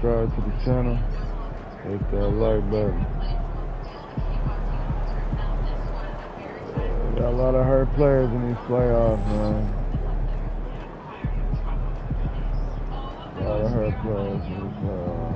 subscribe to the channel. Hit that like button. Got a lot of hurt players in these playoffs, man. A lot of hurt players in these playoffs.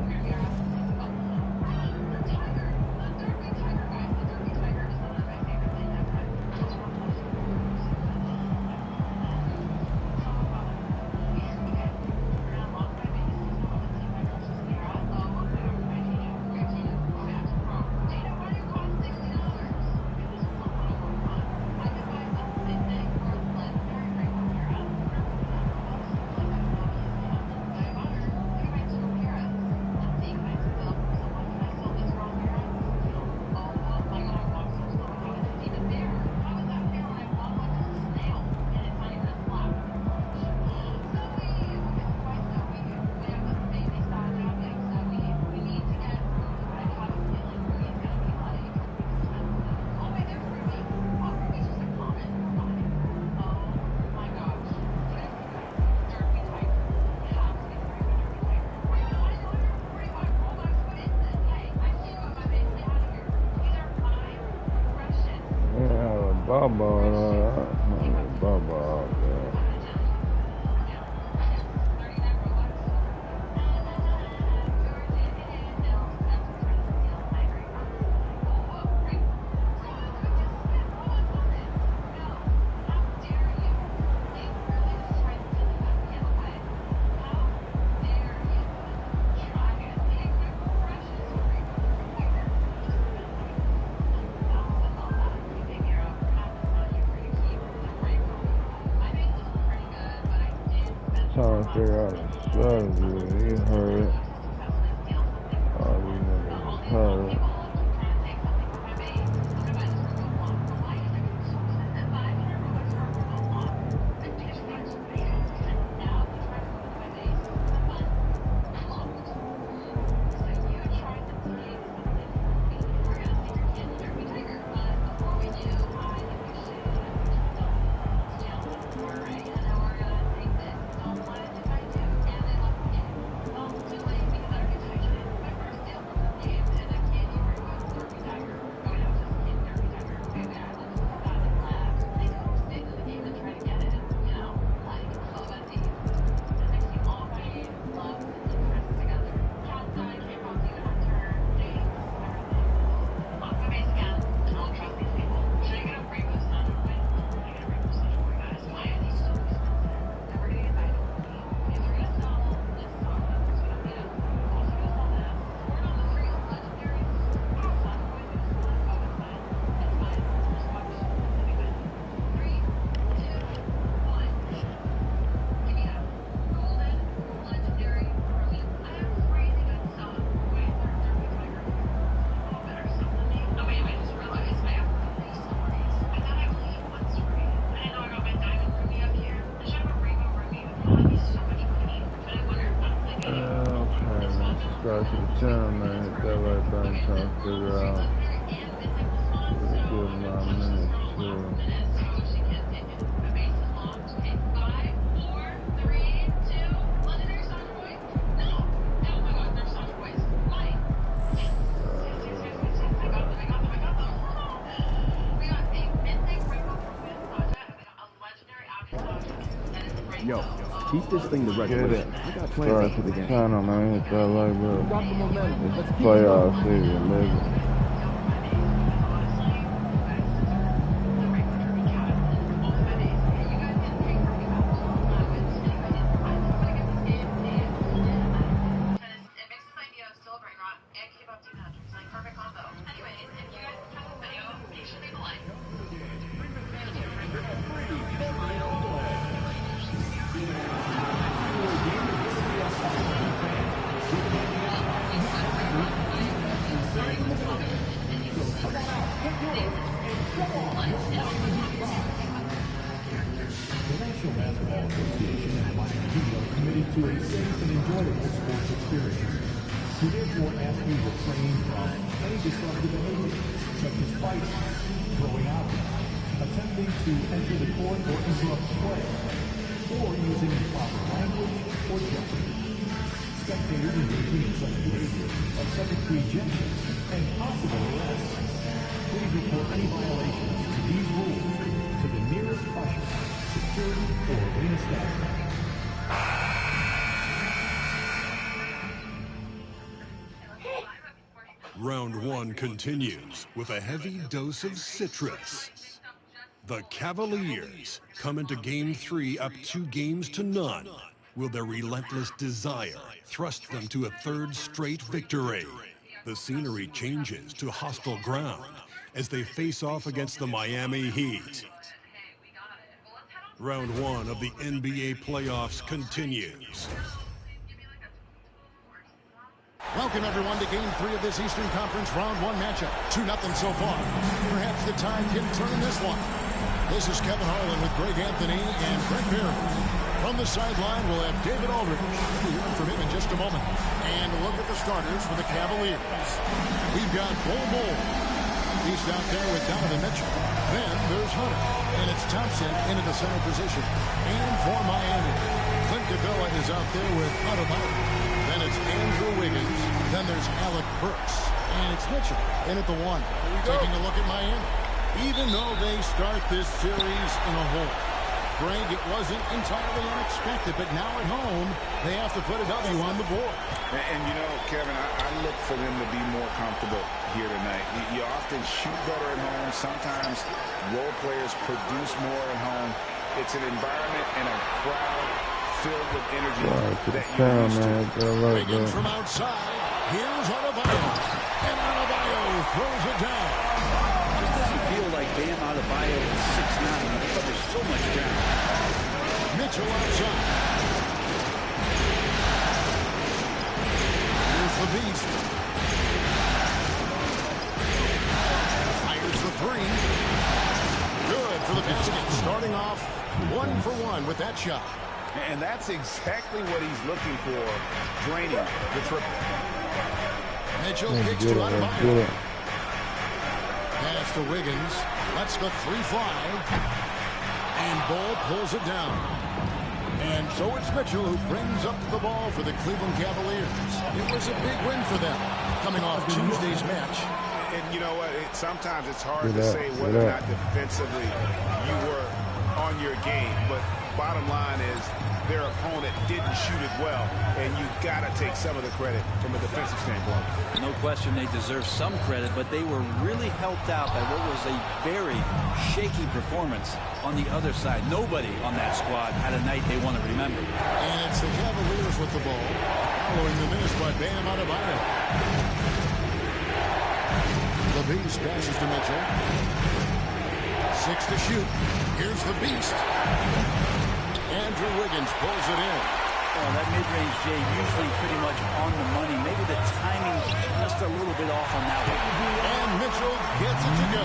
Baba out there. Trying to figure out a strategy. He hurt. All these niggas is hurt. Subscribe to the channel, man. Hit that like button. Trying to figure out a good amount of minutes too. Yo, keep this thing the regulation. I got plans after the game. Channel, man. Hit that like button. Got the momentum. It's playoff season, baby. National Basketball Association and the Miami Heat are committed to a safe and enjoyable sports experience. We therefore ask you to refrain from any disruptive behavior, such as fighting, throwing objects, attempting to enter the court or interrupt play, or using improper language or gesture. Spectators engaging in such behavior are subject to ejection and possible arrest. Please report any violations to these rules to the nearest usher, security, or arena staff. Round one continues with a heavy dose of citrus. The Cavaliers come into Game 3 up 2 games to none. Will their relentless desire thrust them to a third straight victory? The scenery changes to hostile ground as they face off against the Miami Heat. Round one of the NBA playoffs continues. Welcome, everyone, to Game 3 of this Eastern Conference Round 1 matchup. 2-0 so far. Perhaps the tide can turn this one. This is Kevin Harlan with Greg Anthony and Brett Barry. From the sideline, we'll have David Aldridge. We'll hear from him in just a moment. And a look at the starters for the Cavaliers. We've got Bol. He's out there with Donovan Mitchell. Then there's Hunter. And it's Thompson into the center position. And for Miami, Clint Capella is out there with Adebayo. Then it's Andrew Wiggins. Then there's Alec Burks. And it's Mitchell in at the 1. Taking a look at Miami. Even though they start this series in a hole, Greg, it wasn't entirely unexpected, but now at home, they have to put a W on the board. And you know, Kevin, I look for them to be more comfortable here tonight. You often shoot better at home. Sometimes role players produce more at home. It's an environment and a crowd filled with energy that you're used to. Wiggins from outside. Here's Adebayo. And Adebayo throws it down. Just doesn't feel like Bam Adebayo is 6'9". He covers so much ground. Mitchell outside. Here's the beast. Fires the 3. Good for the Pistons. Starting off 1 for 1 with that shot. And that's exactly what he's looking for, draining the triple. Mitchell kicks to Adebayo. Pass to Wiggins. Lets the 3 fly. And Bol pulls it down. And so it's Mitchell who brings up the ball for the Cleveland Cavaliers. It was a big win for them, coming off Tuesday's match. And you know what? Sometimes it's hard to say whether or not defensively you were on your game. But bottom line is their opponent didn't shoot it well, and you got to take some of the credit from a defensive standpoint. No question they deserve some credit, but they were really helped out by what was a very shaky performance on the other side. Nobody on that squad had a night they want to remember. And it's the Cavaliers with the ball, following the miss by Bam Adebayo. The Beast passes to Mitchell. 6 to shoot. Here's the Beast. Andrew Wiggins pulls it in. Oh, that mid-range, Jay, usually pretty much on the money. Maybe the timing just a little bit off on that one. And Mitchell gets it to go.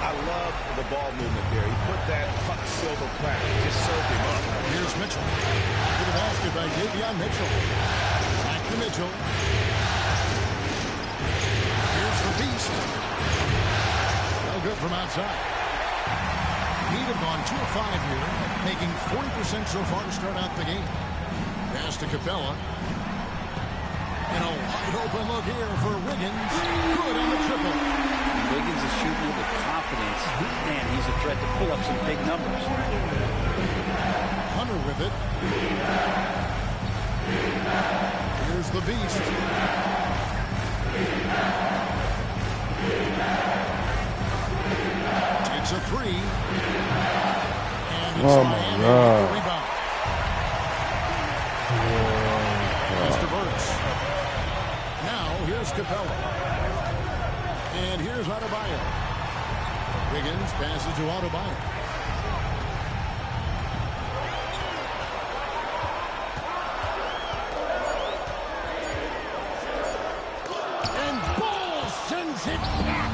I love the ball movement there. He put that silver platter, just served him up. Here's Mitchell. To the basket by Davion Mitchell. Back to Mitchell. Here's the Beast. No good from outside. Heat have gone 2 of 5 here, making 40% so far to start out the game. Pass to Capella. And a wide open look here for Wiggins. Good on the triple. Wiggins is shooting with confidence. Man, he's a threat to pull up some big numbers. Hunter with it. Here's the Beast. Takes a 3. And it's Miami with the rebound. Mr. Burks. Now here's Capella. And here's Adebayo. Wiggins passes to Adebayo. And Bol sends it back.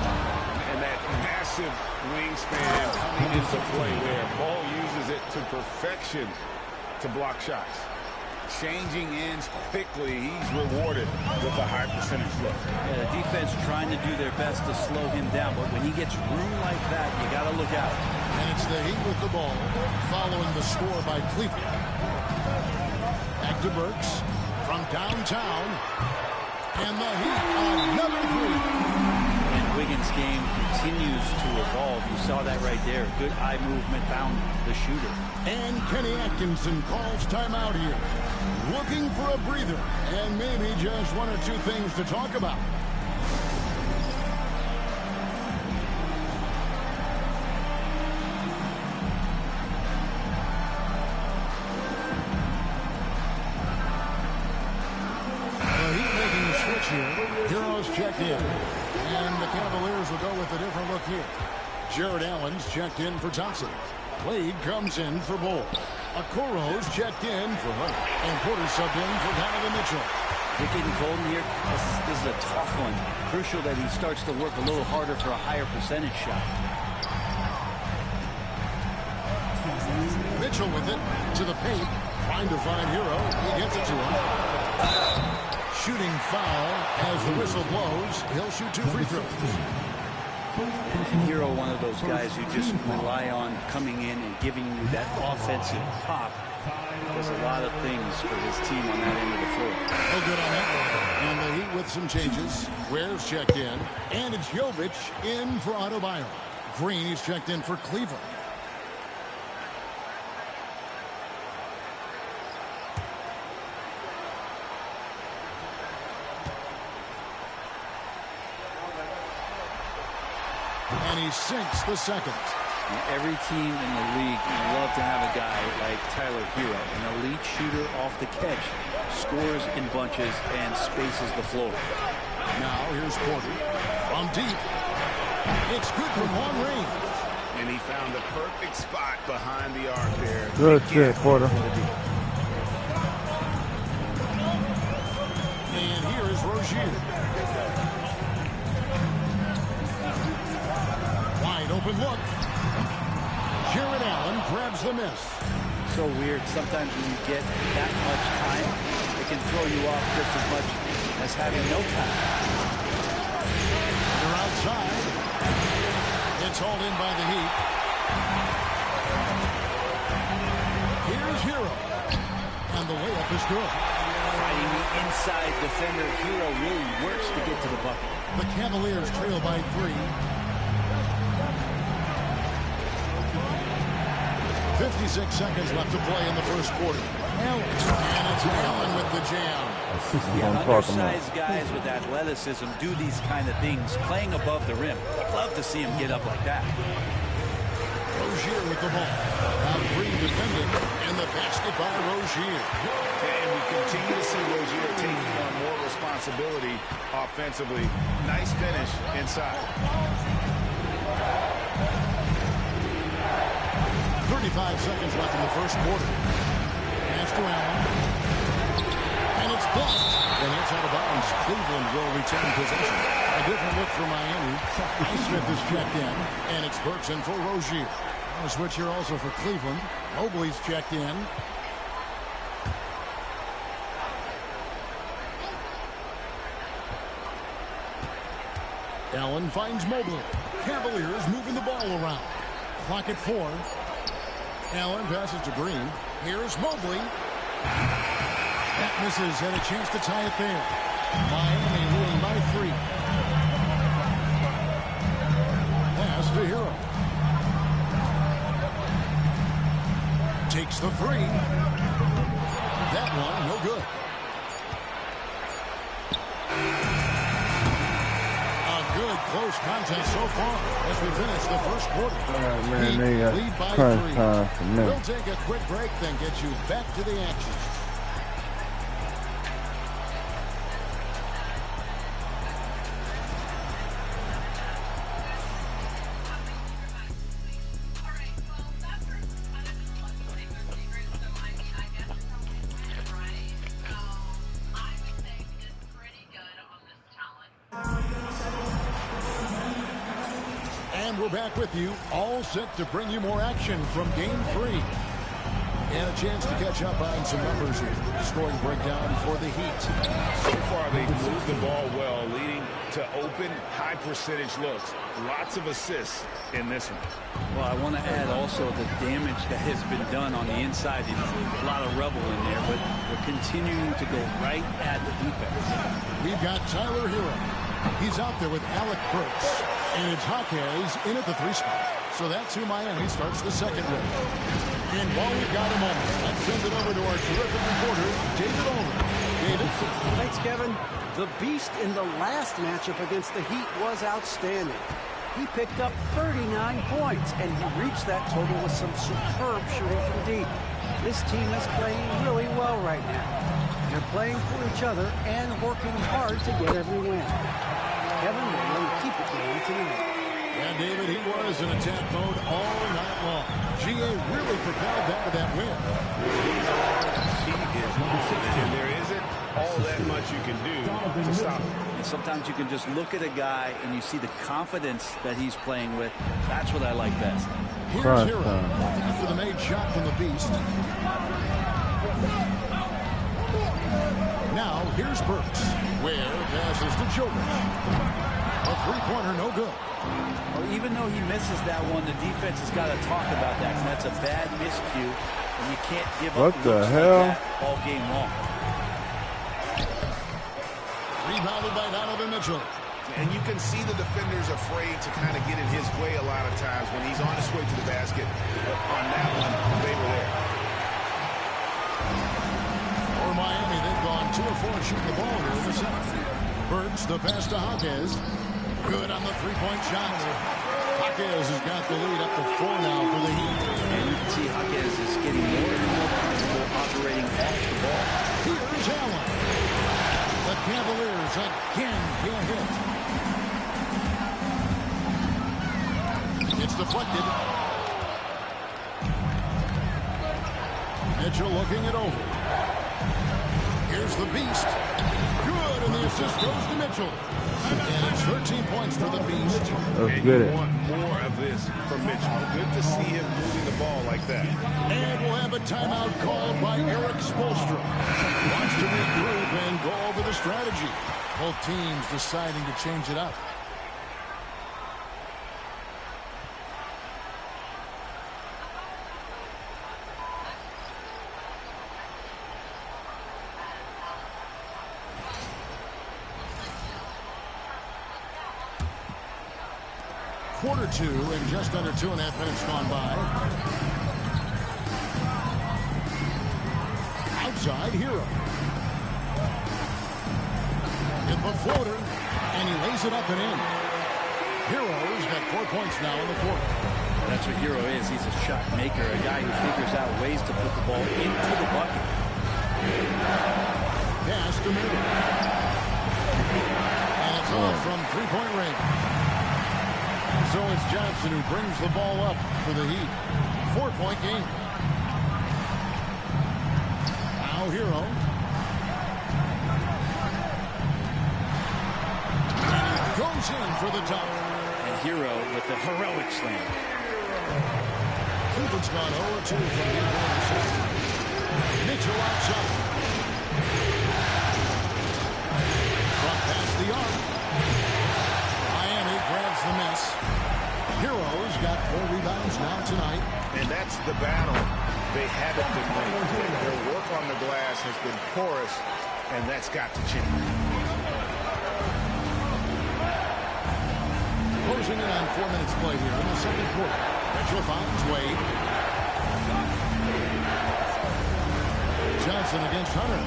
And that massive wingspan coming into play there. Ball uses it to perfection to block shots. Changing ends quickly. He's rewarded with a high percentage look. Yeah, the defense trying to do their best to slow him down, but when he gets room like that, you got to look out. And it's the Heat with the ball, following the score by Cleveland. Back to Burks from downtown. And the Heat, another three. And Wiggins' game continues to evolve. You saw that right there. Good eye movement, found the shooter. And Kenny Atkinson calls timeout here. Looking for a breather and maybe just one or two things to talk about. Heroes checked in. And the Cavaliers will go with a different look here. Jared Allen's checked in for Thompson. Wade comes in for Bull. Okoro's checked in for Hunt. And Porter subbed in for Donovan Mitchell. They're getting cold in here. This is a tough one. Crucial that he starts to work a little harder for a higher percentage shot. Mitchell with it to the paint. Trying to find Hero. He gets it to him. Shooting foul as the whistle blows. He'll shoot 2 free throws. Hero, one of those guys who just rely on coming in and giving you that offensive pop. Does a lot of things for his team on that end of the floor. Oh, good on that. And the Heat with some changes. Ware's checked in. And it's Jovic in for Adebayo. Green is checked in for Cleveland. And he sinks the second. Now, every team in the league would love to have a guy like Tyler Hero, an elite shooter off the catch, scores in bunches, and spaces the floor. Now here's Porter from deep. It's good from long range. And he found the perfect spot behind the arc there. Good shit, Porter. And here is Rozier. Wide open look. Jared Allen grabs the miss. So weird. Sometimes when you get that much time, it can throw you off just as much as having no time. They're outside. It's hauled in by the Heat. Here's Hero. And the layup is good. Fighting the inside defender, Hero really works to get to the bucket. The Cavaliers trail by 3. 56 seconds left to play in the first quarter. Allen. And it's Allen with the jam. Undersized guys with athleticism do these kind of things, playing above the rim. I'd love to see him get up like that. Rozier with the ball. Now Green defending, and the basket by Rozier. And we continue to see Rozier taking on more responsibility offensively. Nice finish inside. 35 seconds left in the first quarter. Pass to Allen. And it's blocked. And it's out of bounds. Cleveland will retain possession. A different look for Miami. Smith is checked in. And it's Burks in for Rozier. A switch here also for Cleveland. Mobley's checked in. Allen finds Mobley. Cavaliers moving the ball around. Clock at 4. Allen passes to Green. Here's Mobley. That misses, and a chance to tie it there. Miami leading by 3. Pass to Hero. Takes the 3. That one, no good. Good close contest so far as we finish the first quarter. Man, they got lead by crunch 3. time for me. We'll take a quick break, then get you back to the action. We're back with you, all set to bring you more action from Game 3. And a chance to catch up on some numbers here. Scoring breakdown for the Heat. So far, they've moved the ball well, leading to open, high-percentage looks. Lots of assists in this one. Well, I want to add also the damage that has been done on the inside. There's a lot of rubble in there, but they're continuing to go right at the defense. We've got Tyler Hero. He's out there with Alec Burks. And it's Jaquez in at the 3 spot. So that's who Miami starts the second with. And while we've got a moment, let's send it over to our terrific reporter, David Olin. David? Thanks, Kevin. The Beast in the last matchup against the Heat was outstanding. He picked up 39 points, and he reached that total with some superb shooting from deep. This team is playing really well right now. They're playing for each other and working hard to get every win. Kevin will let him keep it going tonight. Yeah, David, he was in attack mode all night long. GA really propelled them to that win. He is on, and there isn't all that much you can do to stop him. And sometimes you can just look at a guy and you see the confidence that he's playing with. That's what I like best. Here's Hero after the made shot from the Beast. Now, here's Burks. Ware passes to Childress. A three-pointer, no good. Well, even though he misses that one, the defense has got to talk about that. And that's a bad miscue, and you can't give up What the looks hell? like that all game long. Rebounded by Donovan Mitchell. And you can see the defenders afraid to kind of get in his way a lot of times when he's on his way to the basket. But on that one, they were there. For Miami, they've gone 2 of 4 shooting the ball here in the second. Burks, the pass to Jaquez. Good on the three-point shot. Jaquez has got the lead up to 4 now for the Heat. And you can see Jaquez is getting more and more comfortable operating off the ball. Here's Allen. The Cavaliers again can't hit. It's deflected. Mitchell looking it over. Here's the Beast. Good, and the assist goes to Mitchell. And it's 13 points for the Beast. Let's get it. You want more of this from Mitchell. Good to see him moving the ball like that. And we'll have a timeout called by Eric Spoelstra. Wants to regroup and go over the strategy. Both teams deciding to change it up. Quarter 2 and just under 2.5 minutes gone by. Outside, Hero. Get the floater, and he lays it up and in. Hero's got 4 points now in the quarter. That's what Hero is. He's a shot maker, a guy who figures out ways to put the ball into the bucket. Pass to Miller. And it's off from three-point range. So it's Johnson who brings the ball up for the Heat. 4-point game. Now Hero. And he goes in for the top. And Hero with the heroic slam. Cleveland's gone 0-2 from game 1. Mitchell outside. Front past the arc. Miami grabs the miss. Hero's got 4 rebounds now tonight. And that's the battle they haven't been winning. Their work on the glass has been porous, and that's got to change. Closing in on 4 minutes play here in the second quarter. Mitchell finds Wade. Johnson against Hunter.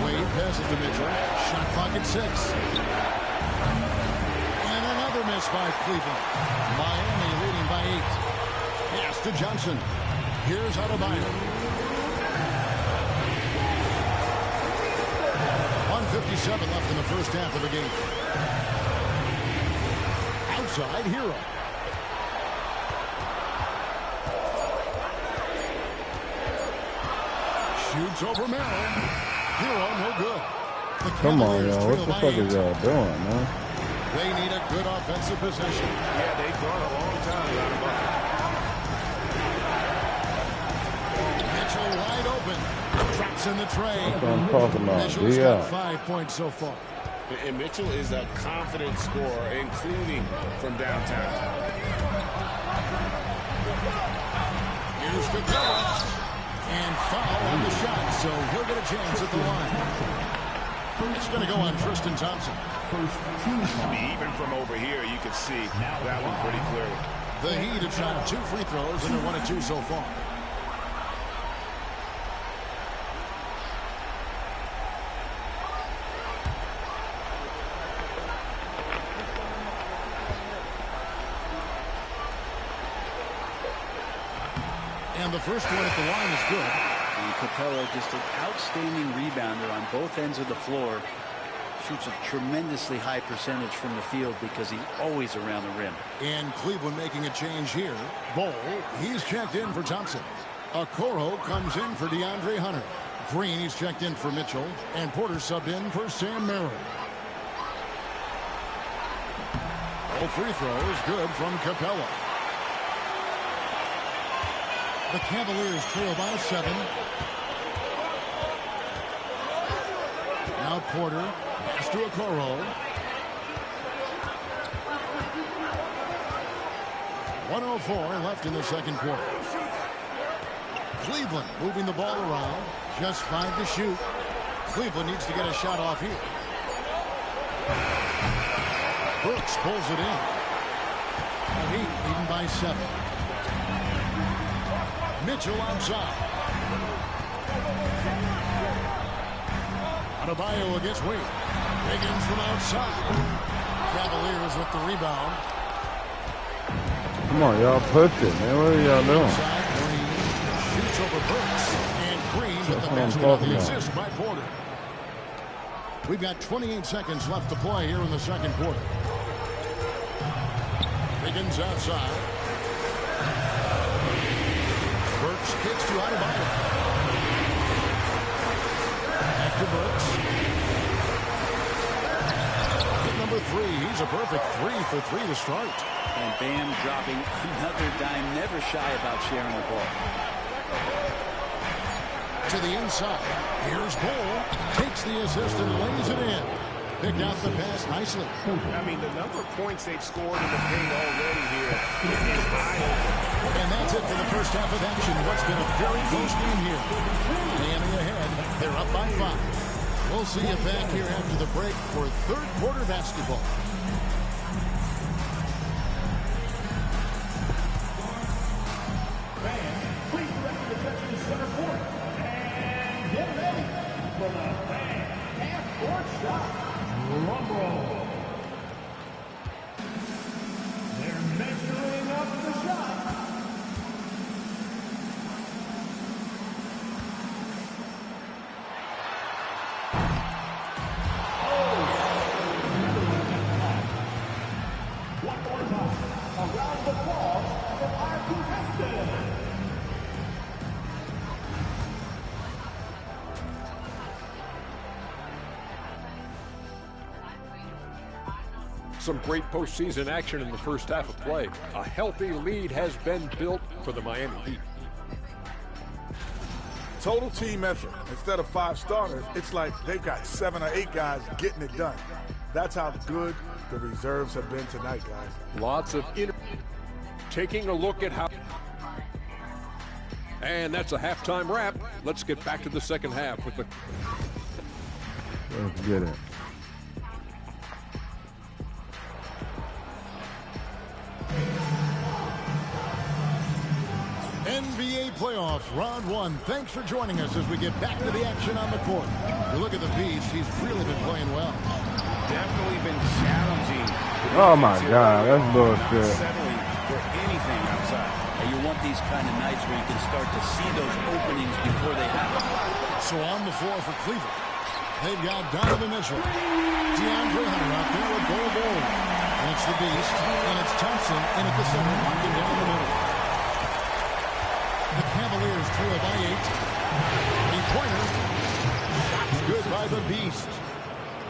Wade passes to Mitchell. Shot clock at 6. And another miss by Cleveland. Miami leading by 8. Pass to Johnson. Here's Adebayo. 1:57 left in the first half of the game. Outside, Hero. Shoots over Merrill. Hero, no good. Come on, y'all. What the fuck is y'all doing, man? They need a good offensive possession. Yeah, they've gone a long time without a bucket. Gets in the tray. That's what I'm talking about. Mitchell's Yeah. got 5 points so far. And Mitchell is a confident scorer, including from downtown. Here's Capella. And foul on the shot, so he'll get a chance at the line. It's going to go on Tristan Thompson. I mean, even from over here, you can see that one pretty clearly. The Heat have shot 2 free throws, and they're 1 of 2 so far. And the first one at the line is good. And Capella, just an outstanding rebounder on both ends of the floor. Shoots a tremendously high percentage from the field because he's always around the rim. And Cleveland making a change here. Bol, he's checked in for Thompson. Okoro comes in for DeAndre Hunter. Green, he's checked in for Mitchell. And Porter subbed in for Sam Merrill. All free throws good from Capella. The Cavaliers trail by 7. Now Porter pass to Okoro. 1:04 left in the second quarter. Cleveland moving the ball around. Just 5 to shoot. Cleveland needs to get a shot off here. Brooks pulls it in. The Heat leading by 7. Mitchell outside. Adebayo against Wade. Wiggins from outside. Cavaliers with the rebound. Come on, y'all push it, man. What are y'all doing? Inside, Green shoots over Brooks. And Green with the That's what I'm basket on talking the about. assist by Porter. We've got 28 seconds left to play here in the second quarter. Wiggins outside. Burks kicks to Adebayo. Back to Burks. Hit number 3. He's a perfect 3 for 3 to start. And Bam dropping another dime, never shy about sharing the ball. To the inside. Here's Bol. Takes the assist and lays it in. Picked out the pass nicely. I mean, the number of points they've scored in the paint already here is high. And that's it for the first half of action. What's been a very close game here. Miami ahead. They're up by 5. We'll see you back here after the break for third quarter basketball. Please direct your attention to center court. And get ready for the half-court shot. Rumble. They're measuring up the shot. One more time. A round of applause for our contestants. Some great postseason action in the first half of play. A healthy lead has been built for the Miami Heat. Total team effort. Instead of 5 starters, it's like they've got 7 or 8 guys getting it done. That's how good the reserves have been tonight, guys. Lots of taking a look at how. And that's a halftime wrap. Let's get back to the second half with the. Let's get it. NBA playoffs, round 1. Thanks for joining us as we get back to the action on the court. You look at the Beast, he's really been playing well. Definitely been challenging. Oh my God, that's bullshit. Not settling for anything outside. And you want these kind of nights where you can start to see those openings before they happen. So on the floor for Cleveland, they've got Donovan Mitchell. DeAndre Hunter out there with Bol. And it's the Beast, and it's Thompson in at the center, marking down the middle. The Cavaliers trail by 8. Three-pointer. Shots good by the Beast.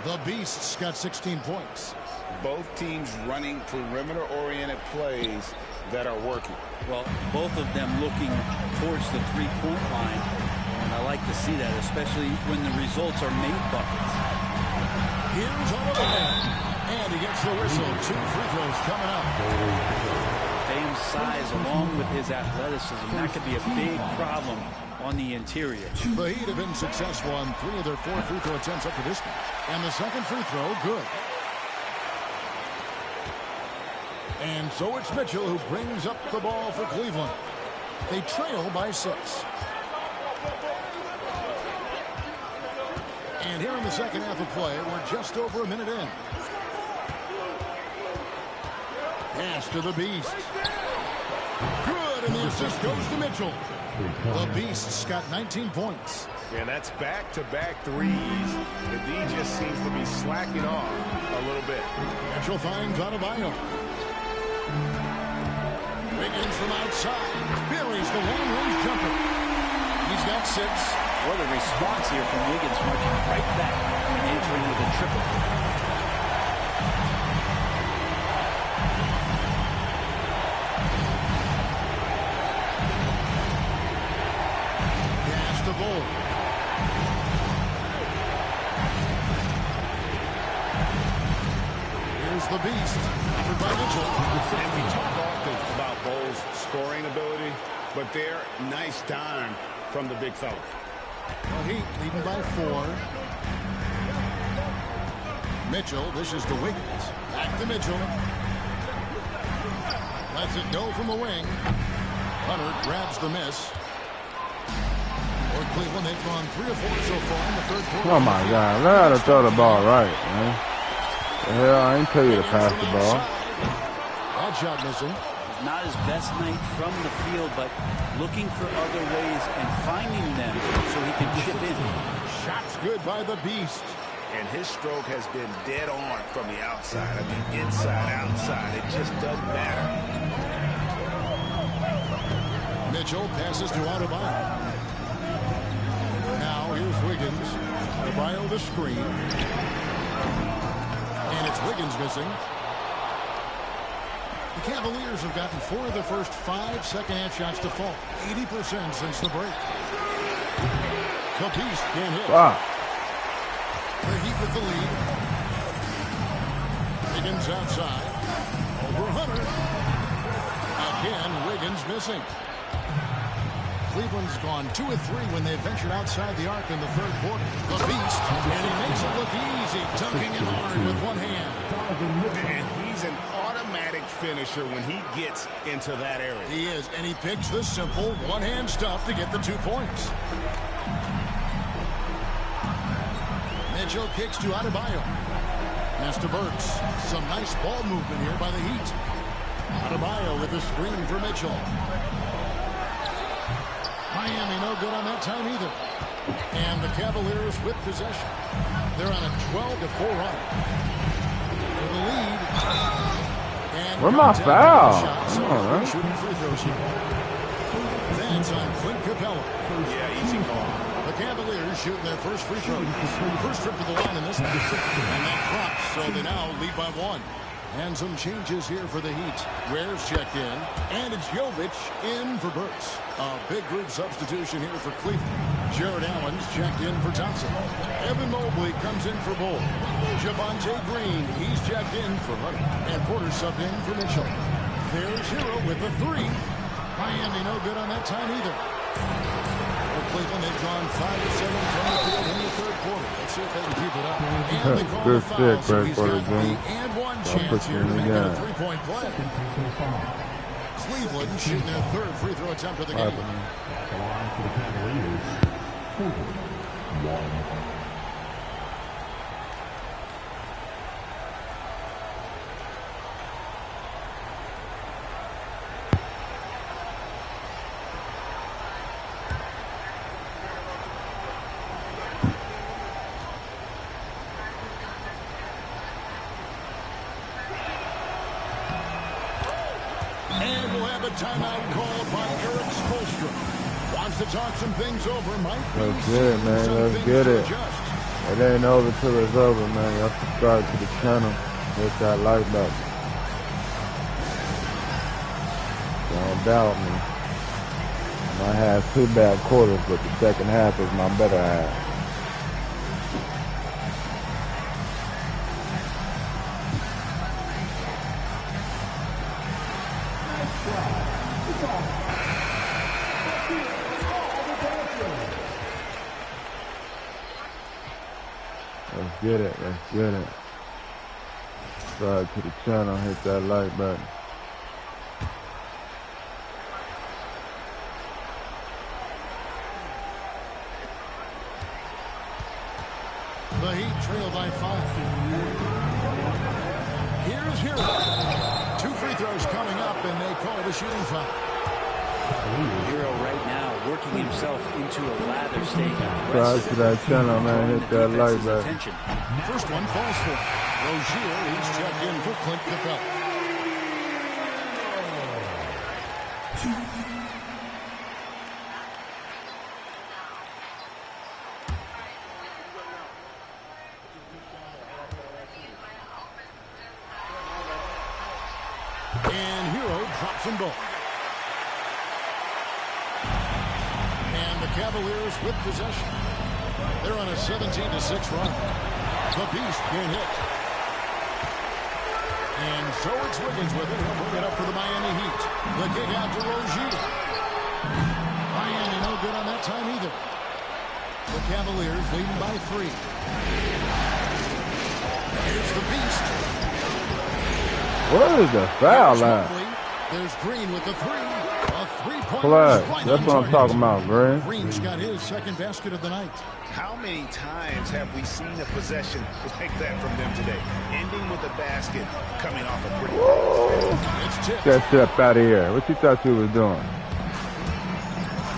The Beast's got 16 points. Both teams running perimeter-oriented plays that are working. Well, both of them looking towards the three-point line. And I like to see that, especially when the results are made buckets. Here's Oliver. And he gets the whistle. 2 free throws coming up. Bam's size along with his athleticism, that could be a big problem on the interior. The Heat have been successful on 3 of their 4 free throw attempts up to this point. And the second free throw, good. And so it's Mitchell who brings up the ball for Cleveland. They trail by 6. And here in the second half of play, we're just over a minute in. Pass to the Beast. Good, and the assist goes to Mitchell. The Beast's got 19 points. Yeah, that's back-to-back threes. The D just seems to be slacking off a little bit. Mitchell finds Adebayo. Wiggins from outside. Buries the long-range jumper. He's got 6. What a response here from Wiggins, marching right back and entering with a triple. Pass to Bull. Here's the Beast. Offered by Mitchell. And we talk often about Bull's scoring ability, but they're nice time from the big fella. The Heat leading by 4. Mitchell dishes to Wiggins. Back to Mitchell. Lets it go from the wing. Hunter grabs the miss. For Cleveland, they've gone 3 or 4 so far in the third quarter. Oh my God, learn how to throw the ball right, man. The hell, I ain't tell you to pass the ball. That shot missing. Not his best night from the field, but looking for other ways and finding them so he can chip in. Shots good by the Beast. And his stroke has been dead on from the outside. I mean, inside, outside. It just doesn't matter. Mitchell passes to Adebayo. Now here's Wiggins. Adebayo the screen. And it's Wiggins missing. The Cavaliers have gotten 4 of the first 5 second-half shots to fall. 80% since the break. The Beast can't hit. Wow. The Heat with the lead. Wiggins outside. Over Hunter. Again, Wiggins missing. Cleveland's gone 2 of 3 when they ventured outside the arc in the third quarter. The Beast, and he makes it look easy, dunking it hard with one hand. And he's an automatic finisher when he gets into that area. He is, and he picks the simple one-hand stuff to get the 2 points. Mitchell kicks to Adebayo. Pass to Burks. Some nice ball movement here by the Heat. Adebayo with the screen for Mitchell. Miami no good on that time either. And the Cavaliers with possession. They're on a 12-4 run. For the lead. And where's my foul? Come on, man. Shooting free throws here. That's on Clint Capella. Yeah, easy call. The Cavaliers shooting their first free throw. First trip to the line in this one. And that drops, so they now lead by 1. And some changes here for the Heat. Ware's checked in, and it's Jovic in for Burks. A big group substitution here for Cleveland. Jared Allen's checked in for Thompson. Evan Mobley comes in for Bull. Javonte Green, he's checked in for Hunter. And Porter subbed in for Mitchell. There's Hero with the 3. Miami no good on that time either. For Cleveland, they've gone 5 of 7 from the field in the third quarter. Let's see if they can keep it up. And they call Good the foul, so Greg he's Porter got Jr. and 1 I'll chance put here you to in make the it a game. 3-point play. Cleveland shooting their 3rd free throw attempt of the game. The line for the Cavaliers. 1. And we'll have a timeout called by Eric Spoelstra. Wants to talk some things over. Might Let's get it, man. Let's get it. It ain't over till it's over, man. Y'all subscribe to the channel. Hit that like button. Don't doubt me. I might has 2 bad quarters, but the second half is my better half. Let's get it, let's get it. Subscribe to the channel, hit that like button. The Heat trail by 5. Here's Hero. 2 free throws coming up, and they call the shooting foul. Hero right now working himself into a lather, staying Subscribe to that channel, man. Hit that like button. First one falls for Rozier. He's checked in for Clint Capella. And Hero drops them both. And the Cavaliers with possession. They're on a 17-6 run. The Beast being hit. And so it's Wiggins with it. He'll bring it up for the Miami Heat. The kick out to Rozier. Miami no good on that time either. The Cavaliers leading by 3. Here's the Beast. What is the foul line? There's Green with the 3. A 3-point Flag. right That's what I'm talking about, Green. Green's got his second basket of the night. How many times have we seen a possession like that from them today? Ending with a basket, coming off a pretty It's tipped. Get that shit out of here. What you thought you was doing?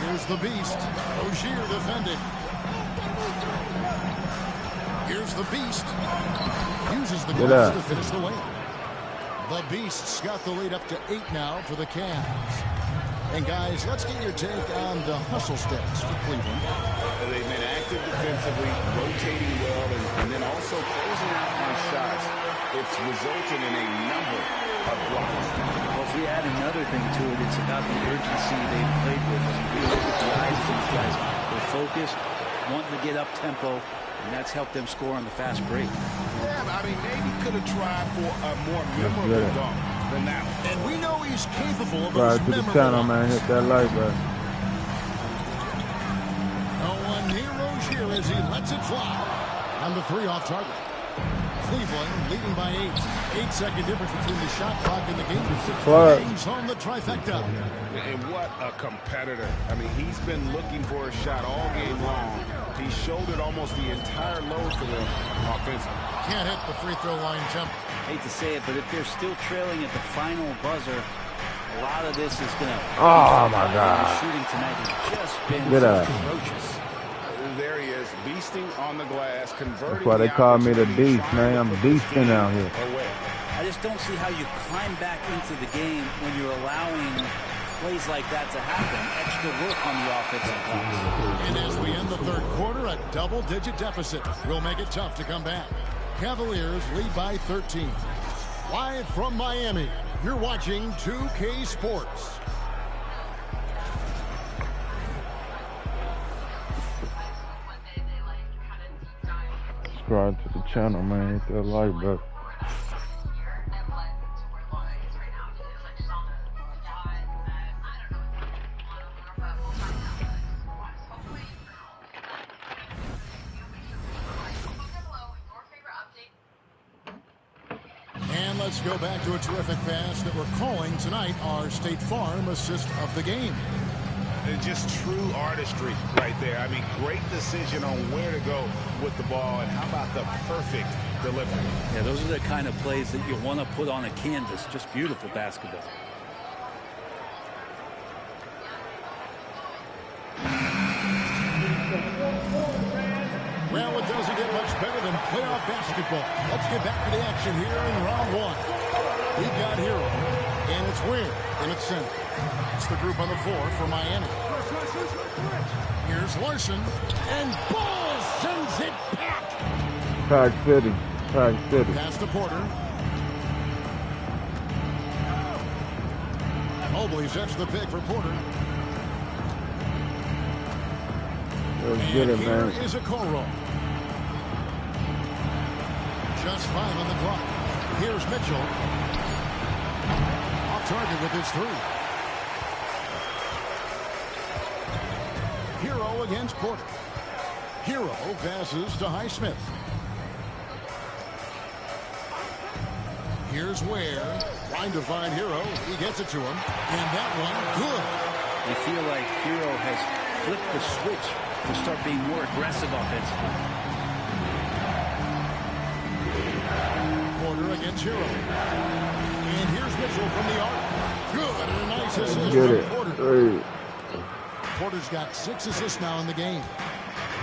Here's the Beast. Rozier defending. Here's the Beast. Uses the glass to finish the layup. The Beasts got the lead up to 8 now for the Cavs. And guys, let's get your take on the hustle stats for Cleveland. They've been active defensively, rotating well, and then also closing out on shots. It's resulted in a number of blocks. Well, if we add another thing to it, it's about the urgency they've played with. And we look at the eyes of these guys. They're focused, wanting to get up tempo, and that's helped them score on the fast break. Yeah, I mean, maybe could have tried for a more memorable dunk than that one. And we know he's capable of Subscribe to the channel, man. Hit that like button. No one near Rozier as he lets it fly. On the 3 off target. Cleveland leading by 8. 8-second difference between the shot clock and the game. Brings home the trifecta. And what a competitor. I mean, he's been looking for a shot all game long. He shouldered almost the entire load for them offensively. Can't hit the free throw line jump. Hate to say it, but if they're still trailing at the final buzzer, a lot of this is going to... Oh, my God. The shooting tonight has just been ferocious. There he is, beasting on the glass, converting. That's why they call me the Beast, man. I'm beasting out here. I just don't see how you climb back into the game when you're allowing plays like that to happen. Extra work on the offensive glass. And as we end the 3rd quarter, a double-digit deficit will make it tough to come back. Cavaliers lead by 13. Live from Miami, you're watching 2K Sports. Subscribe to the channel, man. Hit that like button. And let's go back to a terrific pass that we're calling tonight our State Farm assist of the game. Just true artistry right there. I mean, great decision on where to go with the ball, and how about the perfect delivery? Yeah, those are the kind of plays that you want to put on a canvas. Just beautiful basketball. Well, it doesn't get much better than playoff basketball. Let's get back to the action here in round 1. We've got Hero, and it's Ware in its center. It's the group on the floor for Miami. Here's Larson, and Ball sends it back. Pack City. Pack City. Pass to Porter. Mobley sets the pick for Porter. Let's get it, man. Here is Okoro. Just 5 on the clock. Here's Mitchell. Off target with his 3. Hero against Porter. Hero passes to Highsmith. Here's Ware. Trying to find Hero. He gets it to him. And that one, good. You feel like Hero has flipped the switch to start being more aggressive offensively. Porter against Hero. And here's Mitchell from the arc. Good. And a nice assist Get from it. Porter. Hey. Porter's got 6 assists now in the game.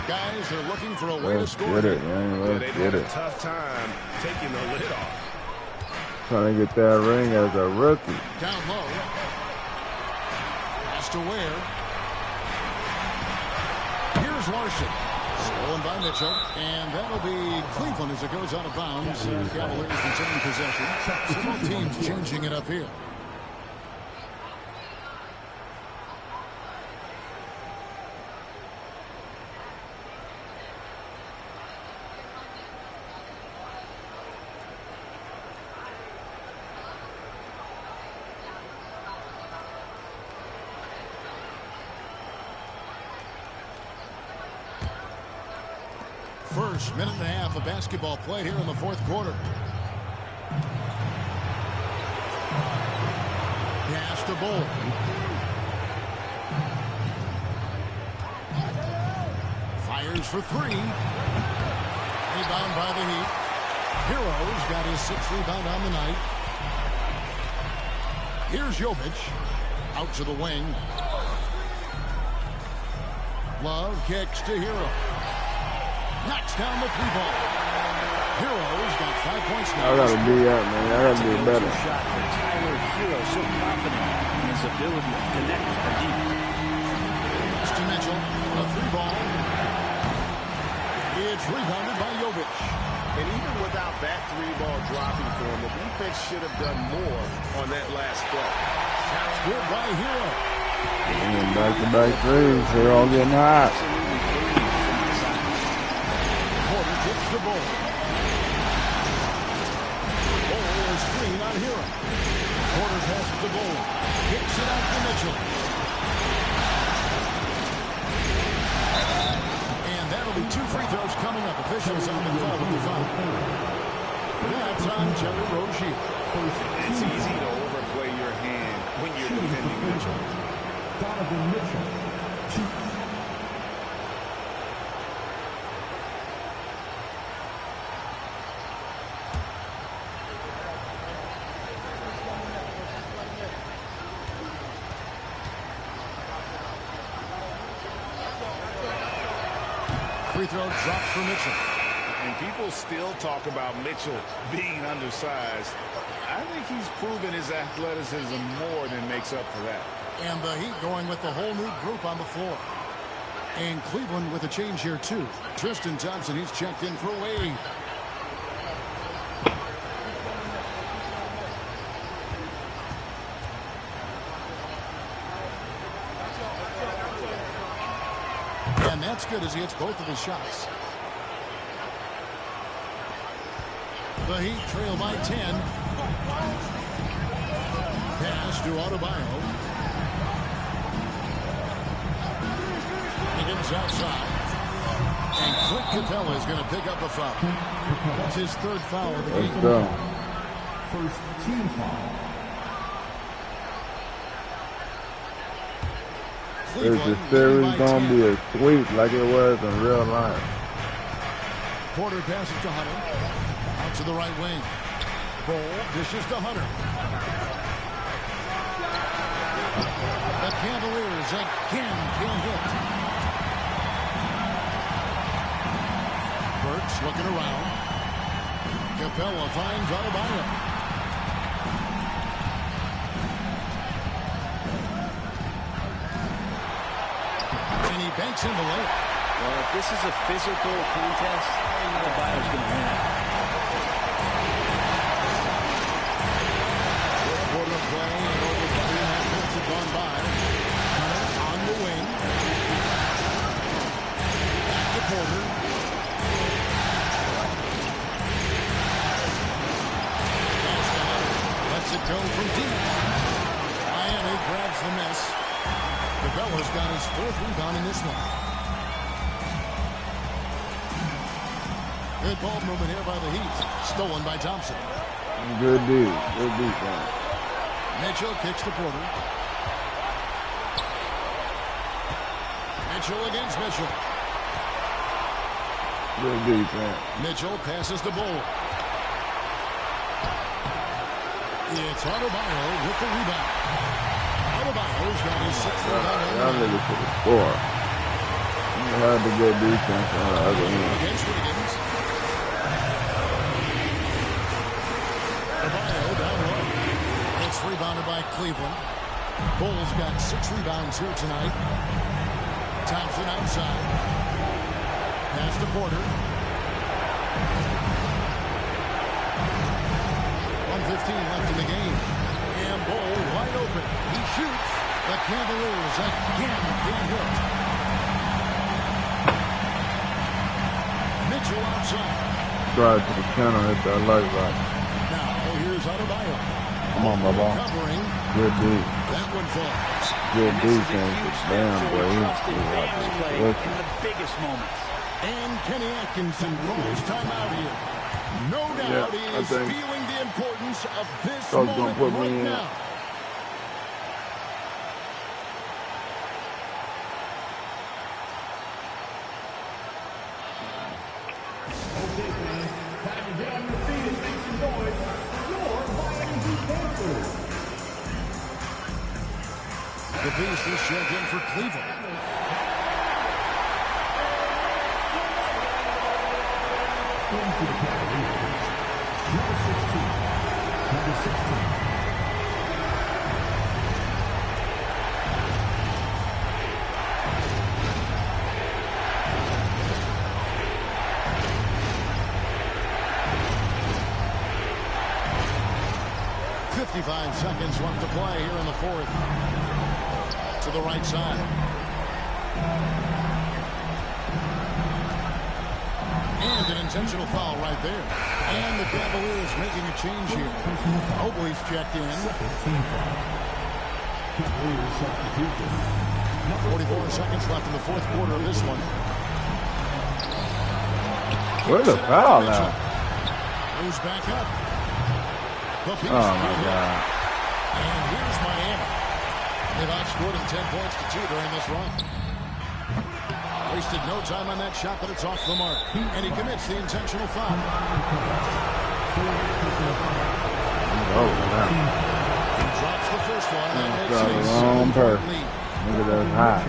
Guys, they're looking for a way to Let's score. get it, man. Let's They've get had a it. tough time taking the lid off. Trying to get that ring as a rookie. Down low. Pass to Ware. Here's Larson. Stolen by Mitchell. And that'll be Cleveland as it goes out of bounds. Cavaliers retain possession. Several teams changing it up here. First minute and a half of basketball play here in the fourth quarter. Pass to Bull. Fires for 3. Rebound by the Heat. Hero's got his 6th rebound on the night. Here's Jovic. Out to the wing. Love kicks to Hero. Knocks down the 3-ball. Hero's got 5 points now. I gotta do that, man. I gotta do better. Shot for Tyler Hero, so confident in his ability to connect from deep. To Mitchell, a 3-ball. It's rebounded by Jovic. And even without that 3-ball dropping for him, the defense should have done more on that last play. Shots good by Hero. And back-to-back threes. They're all getting hot. Porter tips the Bull. Bull is screen on Hero. Porter passes the Bull. Kicks it out to Mitchell. And that'll be 2 free throws coming up. Officials on the call with the foul. That's on Terry Rozier. It's easy to overplay your hand when you're defending Mitchell. Donovan Mitchell. Free throw drops for Mitchell. And people still talk about Mitchell being undersized. I think he's proven his athleticism more than makes up for that. And the Heat going with the whole new group on the floor. And Cleveland with a change here, too. Tristan Thompson, he's checked in for Wade. And that's good as he hits both of his shots. The Heat trail by 10. Pass to Adebayo. Higgins outside. And Clint Capella is going to pick up a foul. That's his 3rd foul of the game. Let's go. First team foul. Is the series gonna be a sweep like it was in real life? Porter passes to Hunter. Out to the right wing. Bull dishes to Hunter. The Cavaliers again can't hit. Burks looking around. Capella finds Adebayo. And he banks in the layup. Well, if this is a physical contest, Adebayo's going to win it. Quarter play and over 3.5 minutes have gone by. Hunter on the wing. got his 4th rebound in this one. Good ball movement here by the Heat. Stolen by Thompson. Good dude. Good defense. Mitchell kicks to Porter. Mitchell against Mitchell. Good defense. Mitchell passes the ball. It's Adebayo with the rebound. Adebayo's got his 6th rebound. Y'all niggas should have scored. You had the good defense on the other end. Against Wiggins. Adebayo down low. It's rebounded by Cleveland. Bulls got 6 rebounds here tonight. Thompson outside. Pass to Porter. 1:15 left in the game. And Bull wide open. He shoots. The Cavaliers again get hit. Mitchell outside. Drive to the center, hit that light rock. Now here's Adebayo. Come on, my ball. Covering. Good dude. That one falls. Good defense. Damn, boy. In the biggest moments. And Kenny Atkinson calls timeout here. No doubt he is feeling the importance of this moment right now. Okay, fans, time to get on your feet and make some noise. Your Miami Heat Panthers. The Beast is checked in for Cleveland. Into the Cavaliers. Number 16. Number 16. .55 seconds left to play here in the 4th. To the right side. And an intentional foul right there. And the Cavaliers making a change here. Mobley's checked in. 44 seconds left in the 4th quarter of this one. Where's the foul now? Moves back up. Oh, my God. And here's Miami. They've outscored him 10 points to 2 during this run. Wasted no time on that shot, but it's off the mark. And he commits the intentional foul. Oh, man. He drops the first one. That makes Got it the a wrong 7-point person. lead. Look at that high.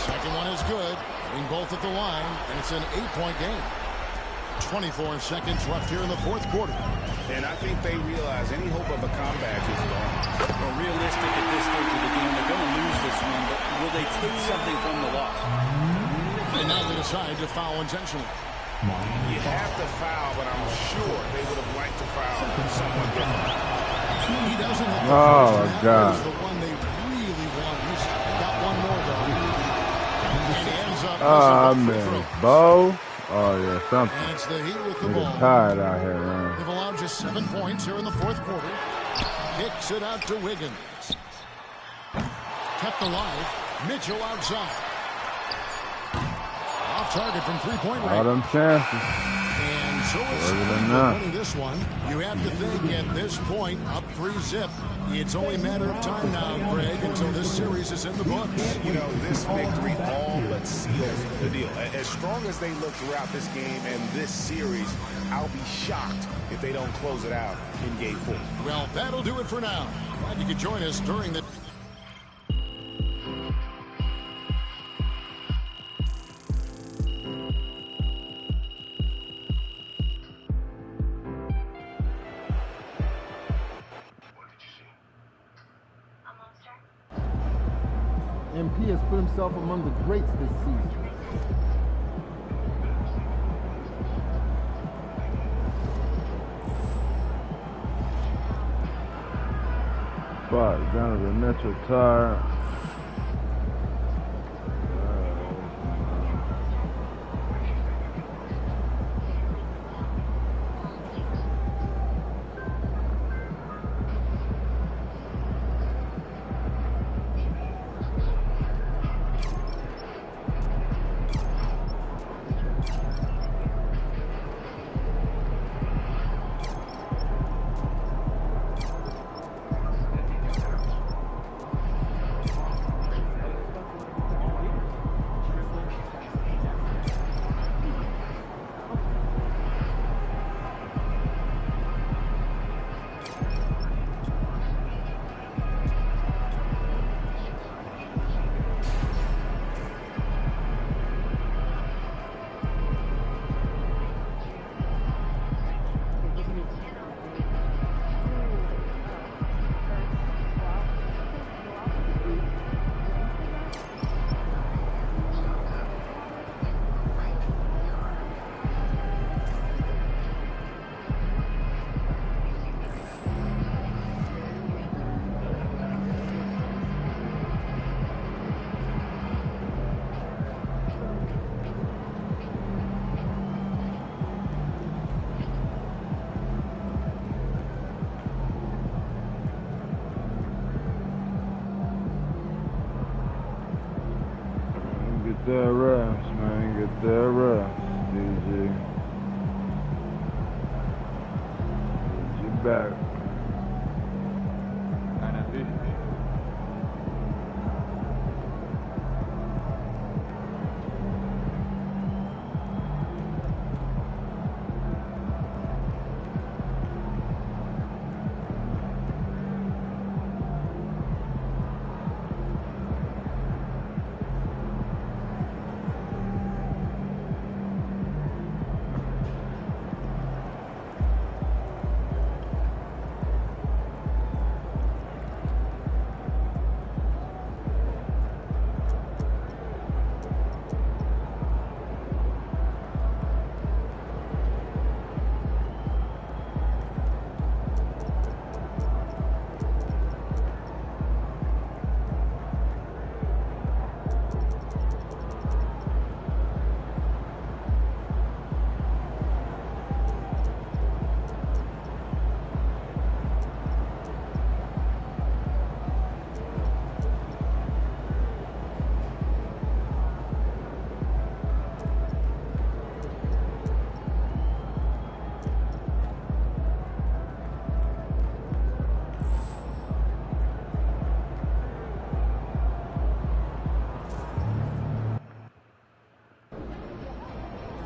Second one is good. Hitting both at the line, and it's an 8-point game. 24 seconds left here in the 4th quarter. And I think they realize any hope of a comeback is gone. Well, realistic at this stage of the game, they're going to lose this one, but will they take something from the loss? And now they decide to foul intentionally. You have to foul, but I'm sure they would have liked to foul someone different. He doesn't have Oh, God. the one they really want. He's got one more, though. And he ends up Oh, missing both free man. throws. Bo? Oh, yeah, something. And it's the Heat with the Nigga ball. tired out here, man. They've allowed just 7 points here in the 4th quarter. Kicks it out to Wiggins. Kept alive. Mitchell outside. Off target from 3-point range. All them chances. And so it's Further than Cleveland that. winning this one. You have to think at this point, up 3-zip. It's only a matter of time now, Greg, until this series is in the books. You know, this victory all but seals the deal. As strong as they look throughout this game and this series, I'll be shocked if they don't close it out in Game 4. Well, that'll do it for now. Glad you could join us during the... MP has put himself among the greats this season. But Donovan Mitchell tired. Get that rest, man. Get that rest, DG. Get you back.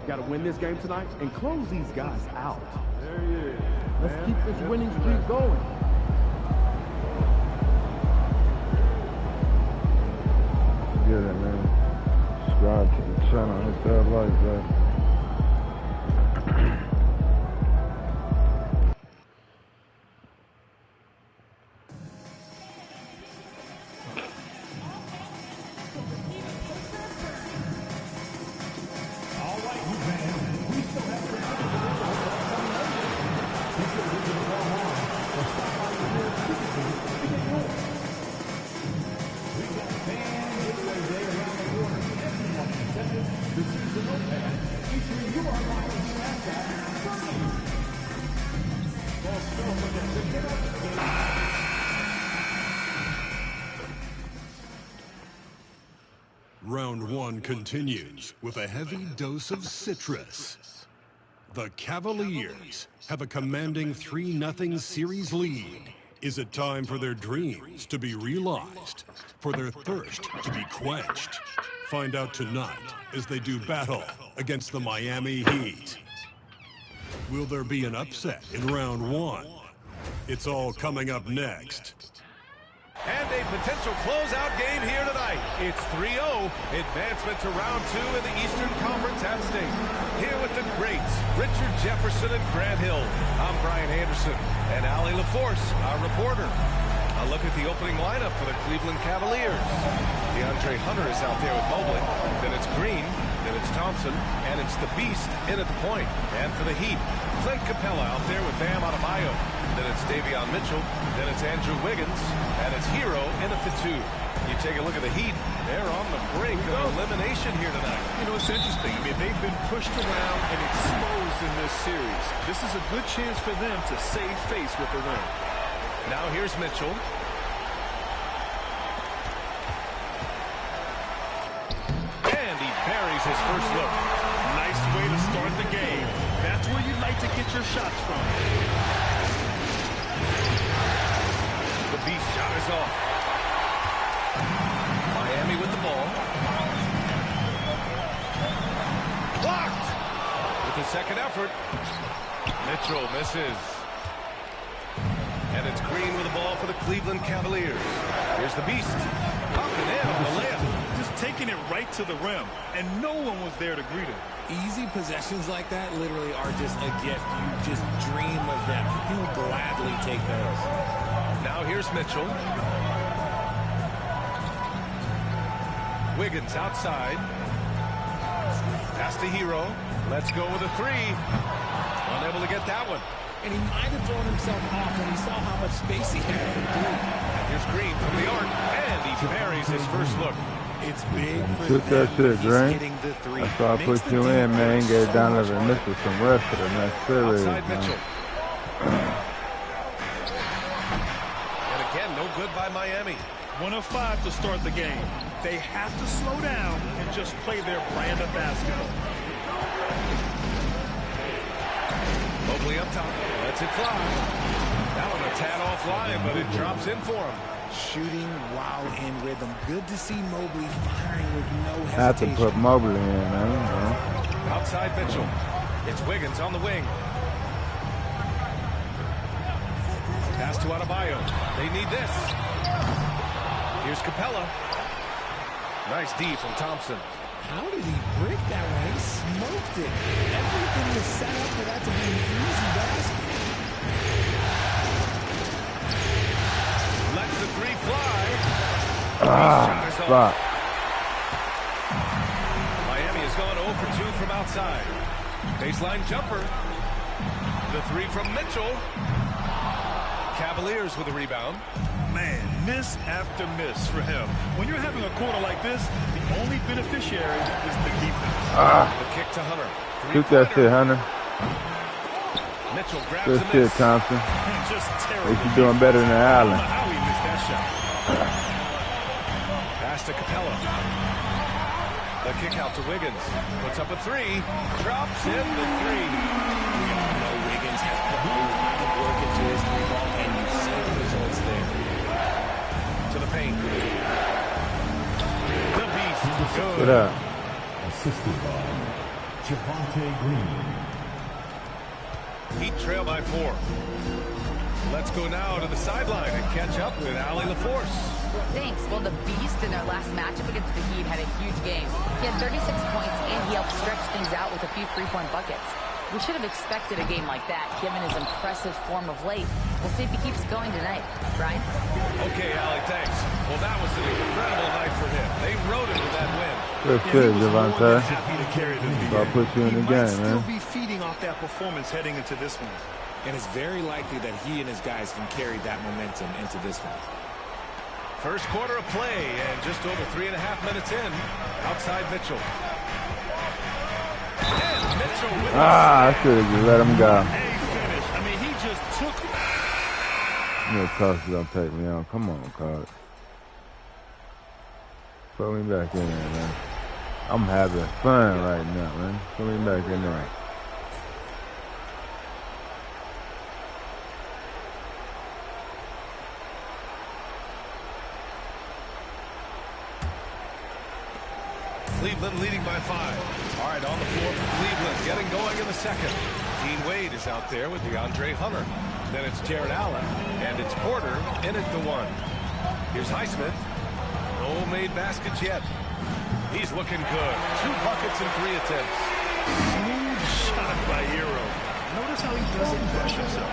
Got to win this game tonight and close these guys out. There he is. Let's keep this winning streak going. Get it, man. Subscribe to the channel. Hit that like button. Round one continues with a heavy dose of citrus. The Cavaliers have a commanding 3-0 series lead. Is it time for their dreams to be realized? For their thirst to be quenched? Find out tonight as they do battle against the Miami Heat. Will there be an upset in round one? It's all coming up next. And a potential closeout game here tonight. It's 3-0. Advancement to round two in the Eastern Conference at stake. Here with the greats, Richard Jefferson and Grant Hill. I'm Brian Anderson. And Allie LaForce, our reporter. A look at the opening lineup for the Cleveland Cavaliers. DeAndre Hunter is out there with Mobley. Then it's Green. Then it's Thompson. And it's the Beast in at the point. And for the Heat, Clint Capella out there with Bam Adebayo. Then it's Davion Mitchell. Then it's Andrew Wiggins. And it's Hero in at the 2. You take a look at the Heat. They're on the brink of elimination here tonight. You know, it's interesting. I mean, they've been pushed around and exposed in this series. This is a good chance for them to save face with the win. Now here's Mitchell. And he buries his first look. Nice way to start the game. That's where you'd like to get your shots from. The Beast shot is off. Miami with the ball. Blocked! With a second effort. Mitchell misses. And it's Green with the ball for the Cleveland Cavaliers. Here's the Beast. Popping in on the layup. Just taking it right to the rim. And no one was there to greet him. Easy possessions like that literally are just a gift. You just dream of them. He'll gladly take those. Now here's Mitchell. Wiggins outside. Pass to Hero. Let's go with a 3. Unable to get that one. And he might have thrown himself off when he saw how much space he had from 3. And here's Green from the arc. And he buries his first look. It's big for Took that shit, Drain. the 3. That's why I put you in, man. Get Donovan Mitchell some rest for the next series, Outside man. Mitchell. And again, no good by Miami. 1 of 5 to start the game. They have to slow down and just play their brand of basketball. Mobley up top. Lets it fly. That one a tad offline, but it drops in for him. Shooting while in rhythm. Good to see Mobley firing with no hesitation. I have to put Mobley in, man. Outside Mitchell. It's Wiggins on the wing. Pass to Adebayo. They need this. Here's Capella. Nice D from Thompson. How did he break that one? He smoked it. Everything was set up for that to be an easy basket. Lets the three fly. Spot. Miami has gone 0 for 2 from outside. Baseline jumper. The three from Mitchell. Cavaliers with a rebound. Man, miss after miss for him. When you're having a quarter like this, the only beneficiary is the defense. The kick to Hunter. Shoot that shit, Hunter. Mitchell grabs Good the shit, miss. Thompson. Just terrible. You're doing better than Allen. How he missed that shot. Pass to Capella. The kick out to Wiggins. Puts up a three. Drops in the three. We all know Wiggins has put a lot of work into his three ball, and you see the results there. To the paint. The beast. Good. What up? Assisted by Javonte Green. Heat trail by 4. Let's go now to the sideline and catch up with Allie LaForce. Thanks. Well, the Beast in their last matchup against the Heat had a huge game. He had 36 points, and he helped stretch things out with a few three-point buckets. We should have expected a game like that, given his impressive form of late. We'll see if he keeps going tonight. Brian? Okay, Allie, thanks. Well, that was an incredible night for him. They rode it with that win. Good, Javonte. Happy to carry them So I'll put you in the game, still man. be feeding off that performance heading into this one. And it's very likely that he and his guys can carry that momentum into this one. First quarter of play, and just over 3.5 minutes in. Outside Mitchell. And Mitchell with I should have just let him go. Hey, finish. I mean, he just took. No coach is gonna take me on. Come on, coach. Put me back in there, man. I'm having fun right now, man. Put me back in there. Cleveland leading by 5. All right, on the floor for Cleveland, getting going in the second. Dean Wade is out there with DeAndre Hunter. Then it's Jared Allen, and it's Porter in at the 1. Here's Highsmith. No made baskets yet. He's looking good. 2 buckets and 3 attempts. Smooth shot by Hero. Notice how he doesn't brush himself.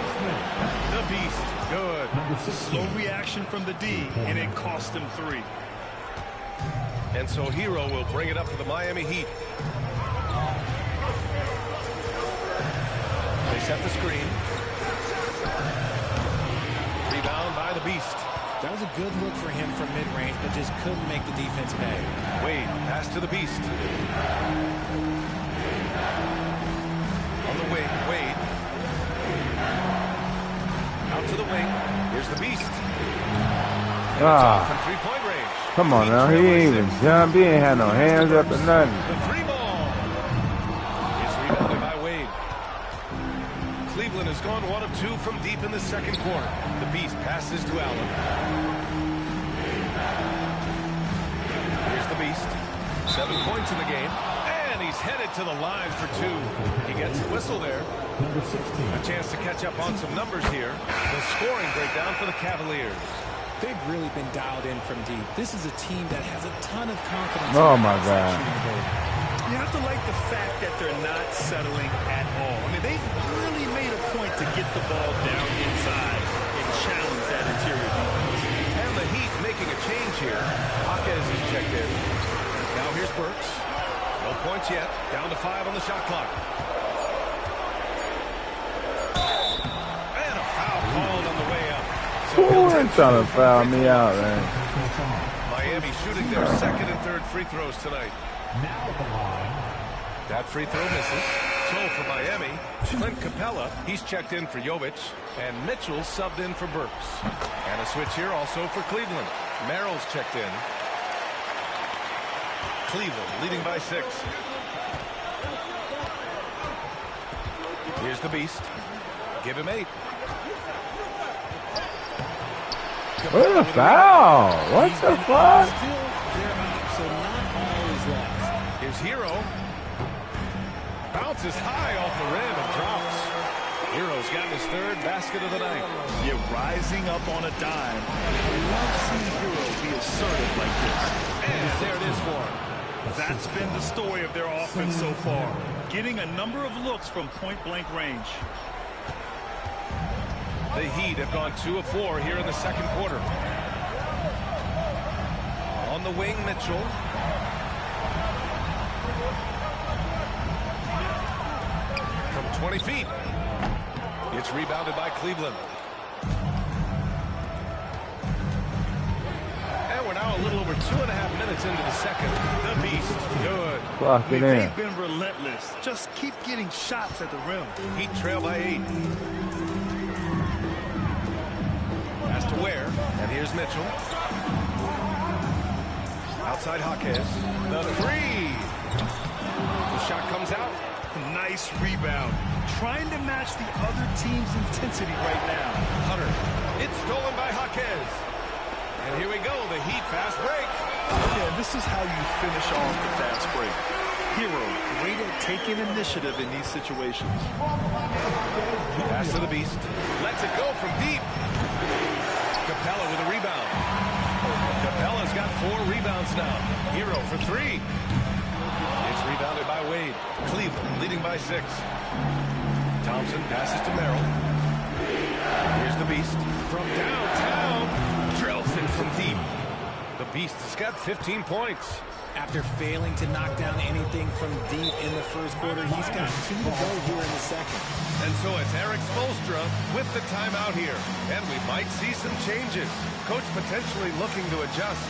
The Beast, good. Slow reaction from the D, and it cost him 3. And so Hero will bring it up for the Miami Heat. They set the screen. Rebound by the Beast. That was a good look for him from mid-range, but just couldn't make the defense pay. Wade, pass to the Beast. On the wing, Wade. Out to the wing. Here's the Beast. From three-point range. Come on now, he ain't even jump. He ain't had no hands up or nothing. The free ball. It's rebounded by Wade. Cleveland has gone 1 of 2 from deep in the second quarter. The Beast passes to Allen. Here's the Beast. 7 points in the game. And he's headed to the line for 2. He gets the whistle there. A chance to catch up on some numbers here. The scoring breakdown for the Cavaliers. They've really been dialed in from deep. This is a team that has a ton of confidence. Oh, my God. You have to like the fact that they're not settling at all. I mean, they've really made a point to get the ball down inside and challenge that interior defense. And the Heat making a change here. Hawkes is checked in. Now here's Burks. No points yet. Down to 5 on the shot clock. And a foul called on the way up. Who ain't trying to foul me out, man? Miami shooting their second and third free throws tonight. Now at the line. That free throw misses. So for Miami, Clint Capella, he's checked in for Jovic, and Mitchell subbed in for Burks. And a switch here also for Cleveland. Merrill's checked in. Cleveland leading by 6. Here's the Beast. Give him 8. What a foul! What the fuck? Still, they're up, so not all is lost. Here's Hero. Bounces high off the rim and drops. Hero's gotten his 3rd basket of the night. You're rising up on a dime. I love seeing Hero be assertive like this. And there it is for him. That's been the story of their offense so far. Getting a number of looks from point-blank range. The Heat have gone 2 of 4 here in the second quarter. On the wing, Mitchell. From 20 feet. It's rebounded by Cleveland. And we're now a little over 2.5 minutes into the second. The Beast, good. Clock it in. They've been relentless. Just keep getting shots at the rim. Heat trail by 8. Pass to Ware, and here's Mitchell. Outside Jaquez. The 3. The shot comes out. Nice rebound. Trying to match the other team's intensity right now. Hunter. It's stolen by Jaquez. And here we go, the Heat fast break. Yeah, this is how you finish off the fast break. Hero, great at taking initiative in these situations. Pass to the Beast. Lets it go from deep. Capella with a rebound. Capella's got 4 rebounds now. Hero for 3. It's rebounded by Wade. Cleveland leading by 6. Thompson passes to Merrill. Here's the Beast from downtown. Drills it from deep. The Beast has got 15 points. After failing to knock down anything from deep in the first quarter, he's got 2 to go here in the second. And so it's Eric Spoelstra with the timeout here. And we might see some changes. Coach potentially looking to adjust.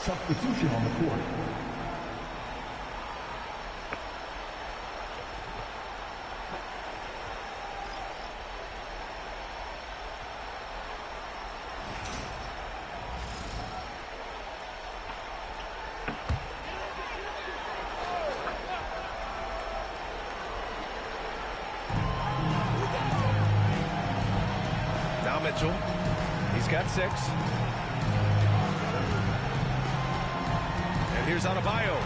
Substitution on the court. Now Mitchell. He's got 6. And here's Adebayo.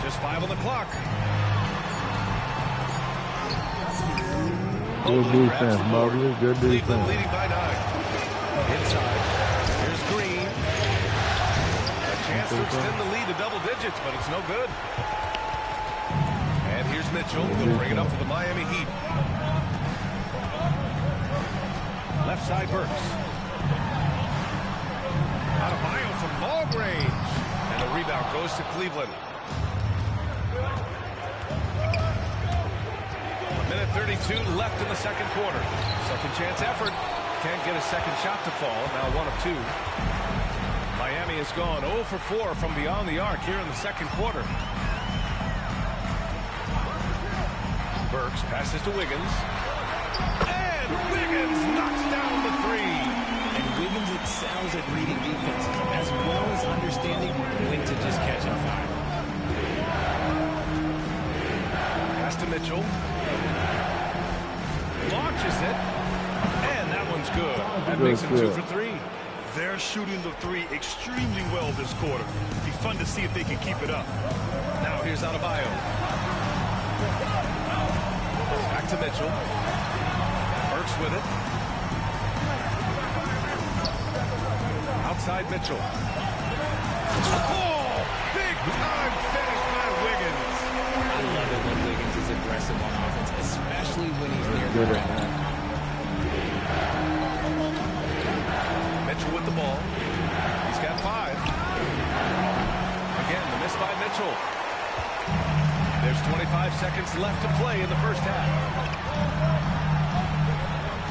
Just 5 on the clock. Good defense, Mobley. Good Cleveland defense. leading by 9. Inside. Here's Green. A chance to extend the lead to double digits, but it's no good. And here's Mitchell. He'll bring it up for the Miami Heat. Left side Burks. Adebayo from long range. And the rebound goes to Cleveland. 1:32 left in the second quarter. Second chance effort. Can't get a second shot to fall. Now 1 of 2. Miami has gone 0 for 4 from beyond the arc here in the second quarter. Burks passes to Wiggins. And Wiggins knocks down the 3. And Wiggins excels at reading defense, as well as understanding when to just catch and fire. Pass to Mitchell. Launches it. And that one's good. That makes him 2 for 3. They're shooting the 3 extremely well this quarter. Be fun to see if they can keep it up. Now here's Adebayo. Back to Mitchell. Burks with it. Outside Mitchell. Oh! Big time finish by Wiggins. I love it when Wiggins is aggressive on offense, especially when he's near the rim. Mitchell with the ball. He's got 5. Again, the miss by Mitchell. There's 25 seconds left to play in the first half.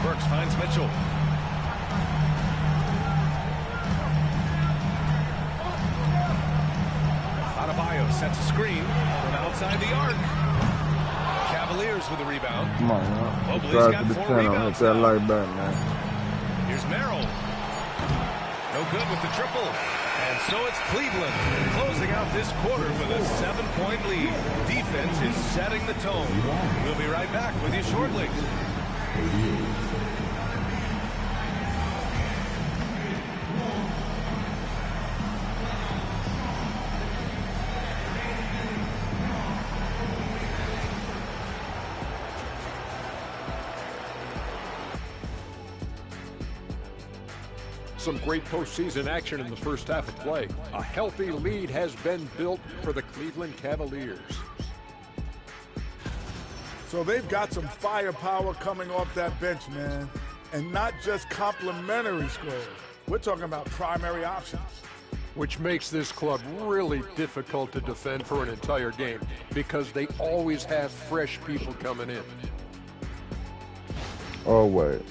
Burks finds Mitchell. Adebayo sets a screen from outside the arc. Cavaliers with a rebound. Come on, man. Mobley's Drive got to the 4 center. Hit rebounds that now. light back, man. Here's Merrill. No good with the triple. And so it's Cleveland closing out this quarter with a 7-point lead. Defense is setting the tone. We'll be right back with you shortly. Some great postseason action in the first half of play. A healthy lead has been built for the Cleveland Cavaliers. So they've got some firepower coming off that bench, man. And not just complimentary scorers. We're talking about primary options. Which makes this club really difficult to defend for an entire game because they always have fresh people coming in. Always.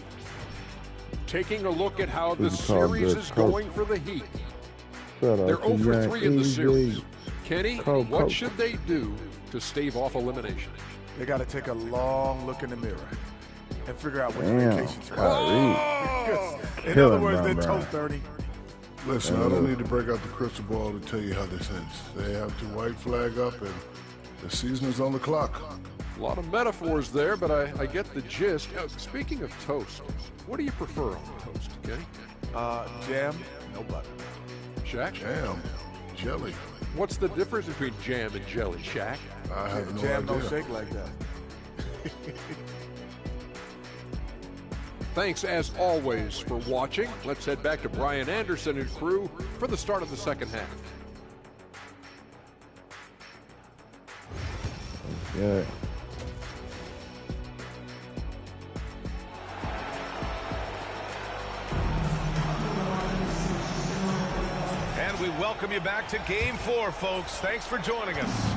Taking a look at how the This is called series good is coach. going for the Heat. Shout out They're to 0 for Young 3 in the AJ. series. Kenny, Coach, what coach. should they do to stave off elimination? They got to take a long look in the mirror and figure out which Damn, vacation's Kyrie. In Kill other him, words, Brown they're Brown. toast 30. Listen, I don't need to break out the crystal ball to tell you how this ends. They have to white flag up, and the season is on the clock. A lot of metaphors there, but I get the gist. Speaking of toast, what do you prefer on toast, Kenny? Jam, no butter. Shaq? Jam, jelly. What's the difference between jam and jelly, Shaq? I have no Jam idea. don't shake like that. Thanks, as always, for watching. Let's head back to Brian Anderson and crew for the start of the second half. Yeah. And we welcome you back to Game 4, folks. Thanks for joining us.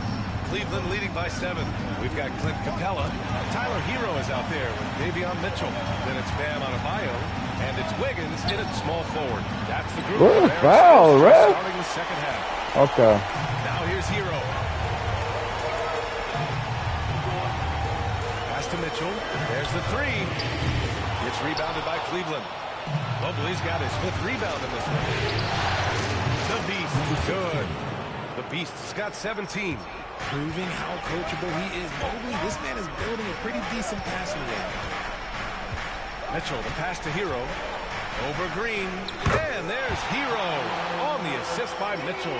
Cleveland leading by 7. We've got Clint Capella. Tyler Hero is out there with Davion Mitchell. Then it's Bam Adebayo. And it's Wiggins in at small forward. That's the group. What a there. foul, ref. Starting the second half. Okay. Now here's Hero. Pass to Mitchell. There's the 3. It's rebounded by Cleveland. Mobley's got his 5th rebound in this one. The Beast. Good. The Beast's got 17. Proving how coachable he is. Mobley, this man is building a pretty decent passing game. Mitchell, the pass to Hero. Over Green. And there's Hero on the assist by Mitchell.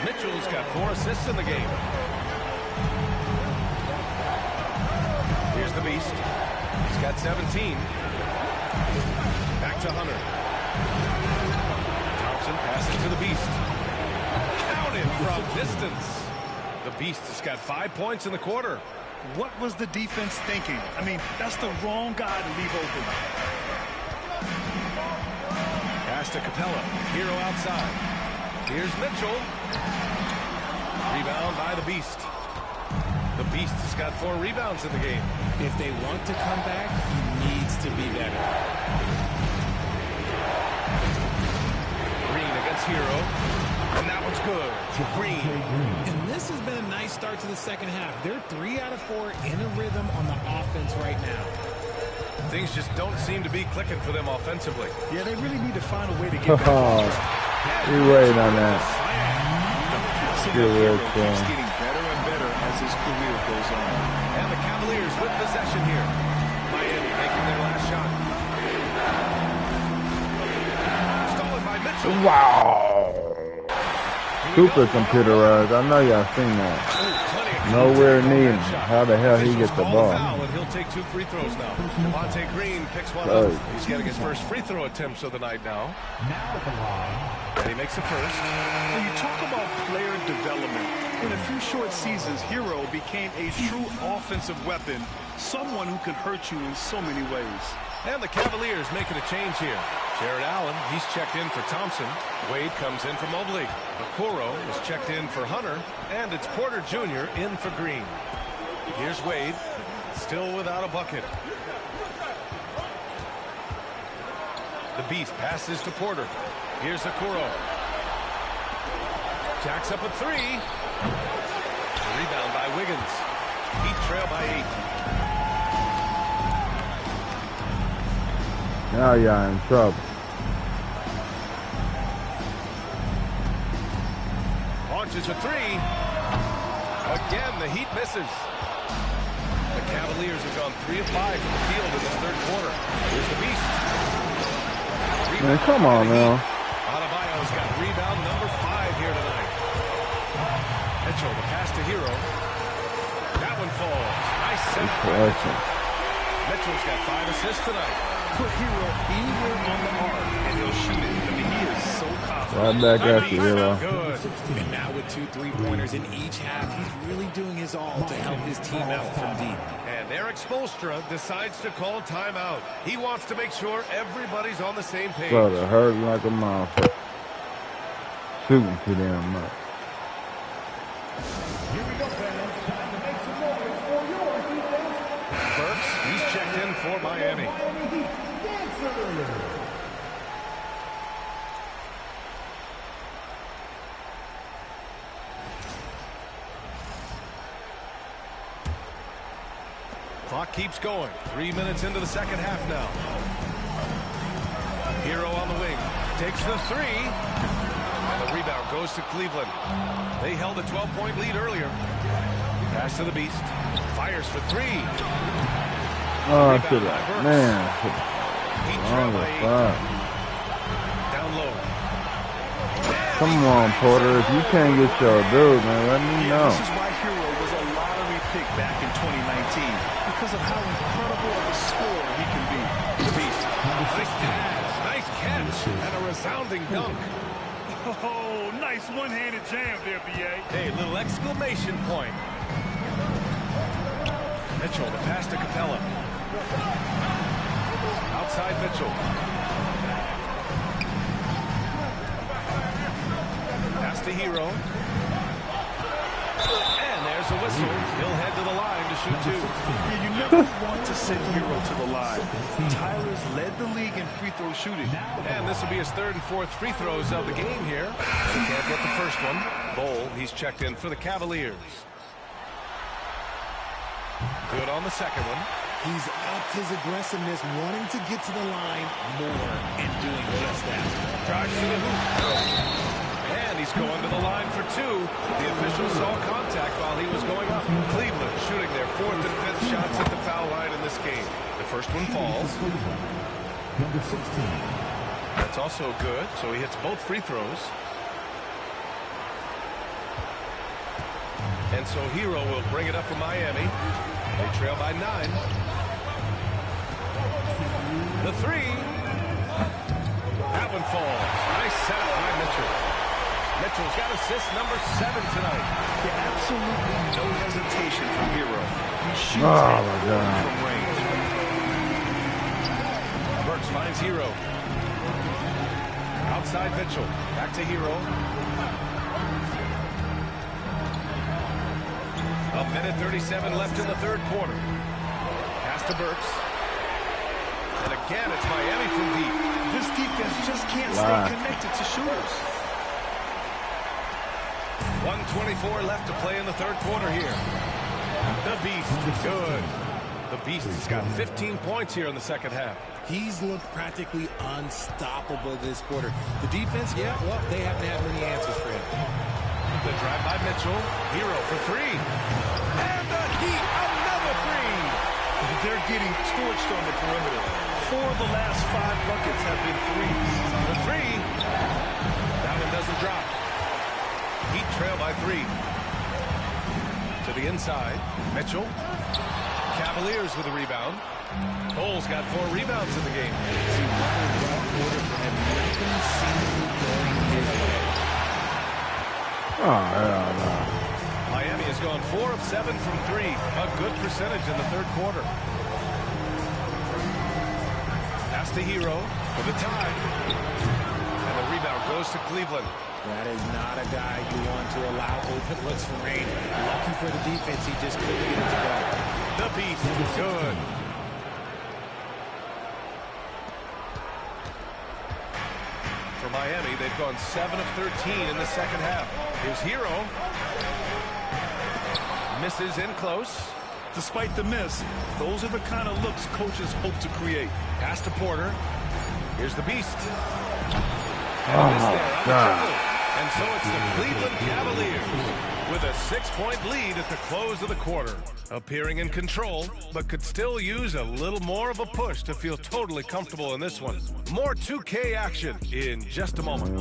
Mitchell's got 4 assists in the game. Here's the Beast. He's got 17. Back to Hunter. Thompson passes to the Beast. Counted from distance. The Beast has got 5 points in the quarter. What was the defense thinking? I mean, that's the wrong guy to leave open. Pass to Capella. Hero outside. Here's Mitchell. Rebound by the Beast. The Beast has got 4 rebounds in the game. If they want to come back, he needs to be better. Green against Hero. And that one's good. Green. And this has been a nice start to the second half. They're 3 out of 4 in a rhythm on the offense right now. Things just don't seem to be clicking for them offensively. Yeah, they really need to find a way to get back. We waiting on that. Getting better and better as his career goes on. And the Cavaliers with possession here. Miami making their last shot. Stolen by Mitchell. Wow. Super computerized. I know y'all seen that. Nowhere near him. How the hell he gets the ball? And he'll take 2 free throws now. Monte Green picks one up. He's getting his first free throw attempts of the night now. And he makes the first. When you talk about player development, in a few short seasons, Hero became a true offensive weapon, someone who can hurt you in so many ways. And the Cavaliers making a change here. Jared Allen, he's checked in for Thompson. Wade comes in for Mobley. Okoro is checked in for Hunter. And it's Porter Jr. in for Green. Here's Wade, still without a bucket. The Beast passes to Porter. Here's Okoro. Jacks up a three. The rebound by Wiggins. Heat trail by 8. Now y'all in trouble. Launches a three. Again, the Heat misses. The Cavaliers have gone 3 of 5 from the field in this third quarter. Here's the Beast. Man, come on now. Adebayo's got rebound number 5 here tonight. Mitchell, the pass to Hero. That one falls. Nice set by Mitchell. Mitchell's got 5 assists tonight. Put Hero anywhere on the arc and he'll shoot it. I mean, he is so confident. Right back at you, Hero. Good. And now with 2 3-pointers in each half, he's really doing his all to help his team out from deep. And Eric Spoelstra decides to call timeout. He wants to make sure everybody's on the same page. Brother, hurt like a motherfucker. Shooting too damn much. Here we go, fans. Time to make some noise for your defense. Burks, he's checked in for Miami. Clock keeps going. 3 minutes into the second half now. Hero on the wing. Takes the three. And the rebound goes to Cleveland. They held a 12-point lead earlier. Pass to the Beast. Fires for three. Oh, shit. Man. Down low. Come on, Porter. If you can't get your dude, man, let me know. This is why Hero was a lottery pick back in 2019 because of how incredible of a scorer he can be. The Beast. Nice pass. Nice catch. And a resounding dunk. Oh, nice one-handed jam there, B.A. Hey, little exclamation point. Mitchell, the pass to Capella. Outside Mitchell. Pass to Hero. And there's a whistle. He'll head to the line to shoot 2. Yeah, you never want to send Hero to the line. Tyler's led the league in free throw shooting. And this will be his 3rd and 4th free throws of the game here. He can't get the first one. Bowl, he's checked in for the Cavaliers. Good on the second one. He's upped his aggressiveness, wanting to get to the line more and doing just that. Drives to the hoop. And he's going to the line for 2. The official saw contact while he was going up. Cleveland shooting their 4th and 5th shots at the foul line in this game. The first one falls. Number 16. That's also good, so he hits both free throws. And so Hero will bring it up for Miami. They trail by 9. The three. That one falls. Nice setup by Mitchell. Mitchell's got assist number 7 tonight. Yeah, absolutely no hesitation from Hero. He shoots from range. Burks finds Hero. Outside Mitchell. Back to Hero. A minute 37 left in the third quarter. Pass to Burks. And again, it's Miami from deep. This defense just can't stay connected to shooters. 1:24 left to play in the third quarter here. The Beast is good. The Beast has got 15 points here in the second half. He's looked practically unstoppable this quarter. The defense, yeah, well, they haven't had many answers for him. The drive by Mitchell. Hero for 3. And the Heat, another 3. They're getting torched on the perimeter. 4 of the last 5 buckets have been threes. The 3. That one doesn't drop. Heat trail by 3. To the inside. Mitchell. Cavaliers with a rebound. Cole's got 4 rebounds in the game. Oh, hell no. Miami has gone 4 of 7 from 3. A good percentage in the third quarter. Pass Pass to Hero for the tie. And the rebound goes to Cleveland. That is not a guy you want to allow open looks for Rain. Lucky for the defense, he just couldn't get it to go. The Beast, good. For Miami, they've gone 7 of 13 in the second half. Here's Hero. Misses in close. Despite the miss, those are the kind of looks coaches hope to create. Pass to Porter. Here's the Beast. Oh, my God. And so it's the Cleveland Cavaliers with a 6-point lead at the close of the quarter. Appearing in control, but could still use a little more of a push to feel totally comfortable in this one. More 2K action in just a moment.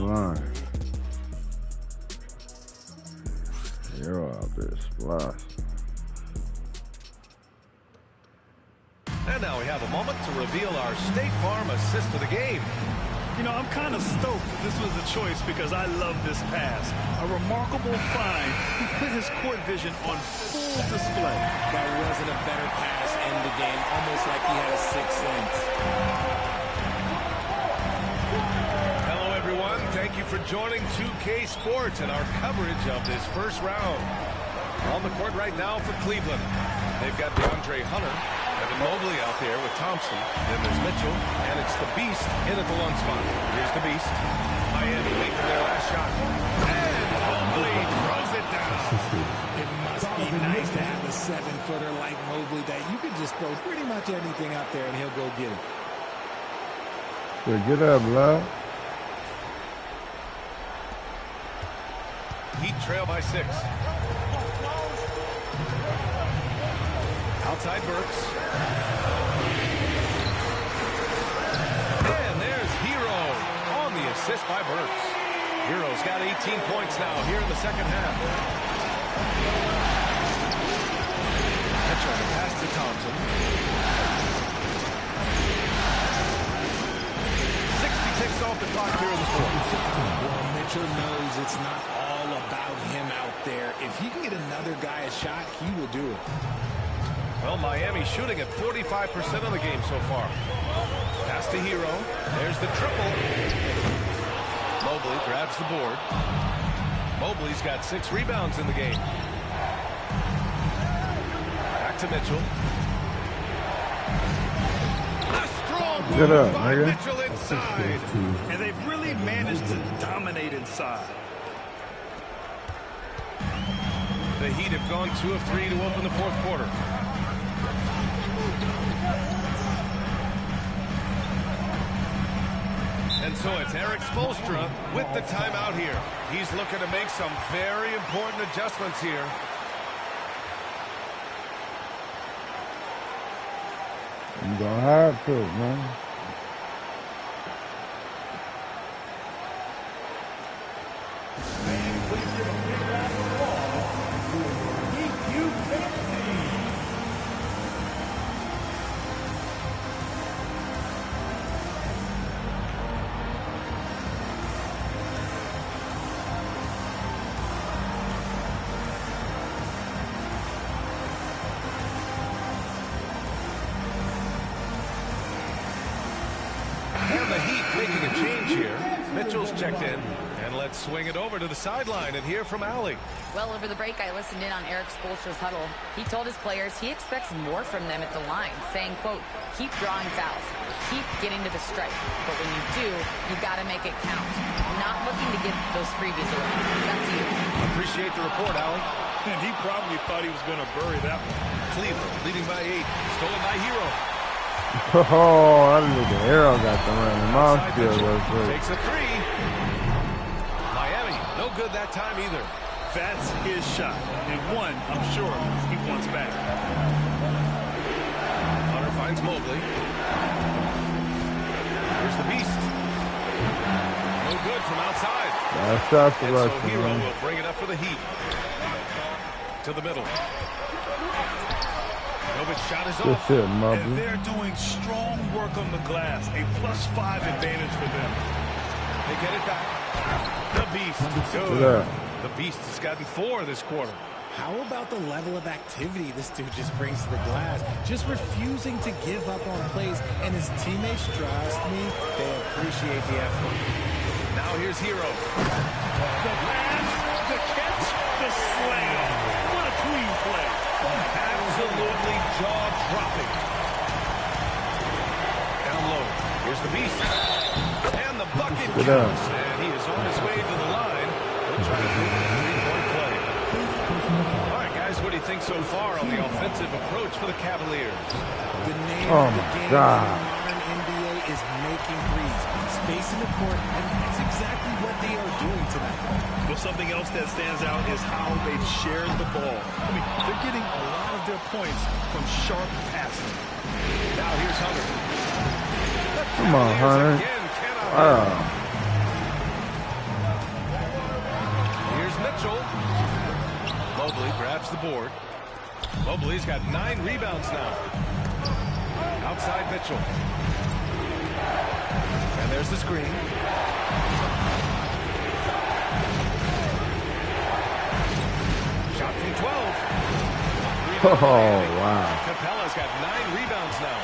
You're out there, splash. And now we have a moment to reveal our State Farm assist of the game. You know, I'm kind of stoked that this was a choice because I love this pass. A remarkable find. He put his court vision on full display. That wasn't a better pass in the game, almost like he had a sixth sense. Hello, everyone. Thank you for joining 2K Sports and our coverage of this first round. On the court right now for Cleveland, they've got DeAndre Hunter, Evan Mobley out there with Thompson. Then there's Mitchell, and it's the Beast in at the one spot. Here's the Beast. Miami making their last shot. And Mobley throws it down. It must be nice to have a 7-footer like Mobley that you can just throw pretty much anything out there and he'll go get it. So get up, love. Heat trail by 6. Outside Burks. And there's Hero on the assist by Burks. Hero's got 18 points now here in the second half. Mitchell to pass to Thompson. 60 ticks off the clock here in the fourth. Well, Mitchell knows it's not all about him out there. If he can get another guy a shot, he will do it. Well, Miami shooting at 45% of the game so far. Pass to Hero. There's the triple. Mobley grabs the board. Mobley's got 6 rebounds in the game. Back to Mitchell. A strong move by Mitchell inside. And they've really managed to dominate inside. The Heat have gone 2 of 3 to open the fourth quarter. And so it's Eric Spoelstra with the timeout here. He's looking to make some very important adjustments here. You're gonna have to, man. Mitchell's checked in, and let's swing it over to the sideline and hear from Allie. Well, over the break, I listened in on Eric Spoelstra's huddle. He told his players he expects more from them at the line, saying, quote, keep drawing fouls, keep getting to the stripe, but when you do, you got to make it count. Not looking to give those freebies away. That's you. Appreciate the report, Allie. And he probably thought he was going to bury that one. Cleveland leading by 8, stolen by Hero. Oh, I didn't think the arrow got the random off skill real quick. Takes a 3. Miami, no good that time either. That's his shot. And one, I'm sure, he wants back. Hunter finds Mobley. Here's the Beast. No good from outside. That's the and so Hero will bring it up for the Heat. To the middle. Novic's shot is off. And they're doing strong work on the glass. A +5 advantage for them. They get it back. The Beast. Good. The Beast has gotten 4 this quarter. How about the level of activity this dude just brings to the glass? Just refusing to give up on plays, and his teammates, trust me, they appreciate the effort. Now here's Hero. The pass, the catch, the slam. What a clean play. Absolutely jaw-dropping. Down low. Here's the beast. And the bucket counts. And he is on his way to the line. He'll try to make a three-point play. All right, guys, what do you think so far on the offensive approach for the Cavaliers? The name of the game in the modern NBA is making threes, spacing the court, and that's exactly what they are doing tonight. Well, something else that stands out is how they've shared the ball. I mean, they're getting a lot of their points from sharp passing. Now here's Hunter. Come on, Hunter. Wow. Here's Mitchell. Mobley grabs the board. Mobley's got 9 rebounds now. Outside Mitchell. And there's the screen. Shot from 12. Oh, wow. Capella's got 9 rebounds now.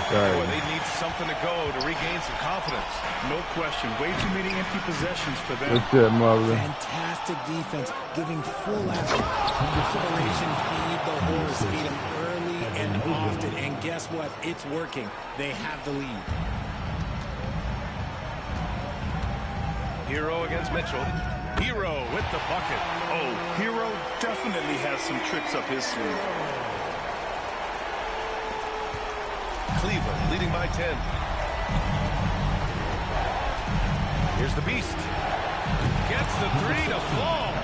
Boy, they need something to go to regain some confidence. No question. Way too many empty possessions for them. That's it, Mobley. Fantastic defense, giving full effort. Separation, feed the horse, feed him early and often. And guess what? It's working. They have the lead. Hero against Mitchell. Hero with the bucket. Oh, Hero definitely has some tricks up his sleeve. Cleveland leading by 10. Here's the Beast. Gets the 3 to fall.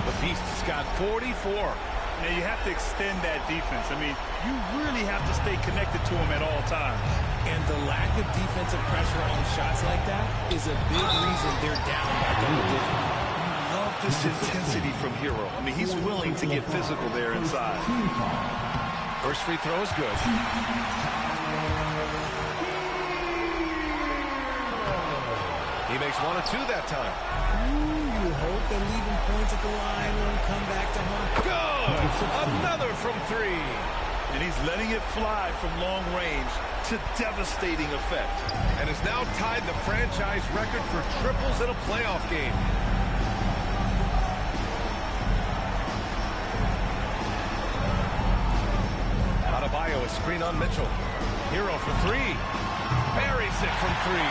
The Beast's got 44. Now you have to extend that defense. I mean, you really have to stay connected to him at all times. And the lack of defensive pressure on shots like that is a big reason they're down by double digits. Love this intensity from Hero. I mean, he's willing to get physical there inside. First free throw is good. He makes 1 or 2 that time. Ooh, you hope that leaving points at the line won't come back to haunt. Good! Another from 3. And he's letting it fly from long range to devastating effect. And has now tied the franchise record for triples in a playoff game. Adebayo, a screen on Mitchell. Hero for 3. Buries it from 3.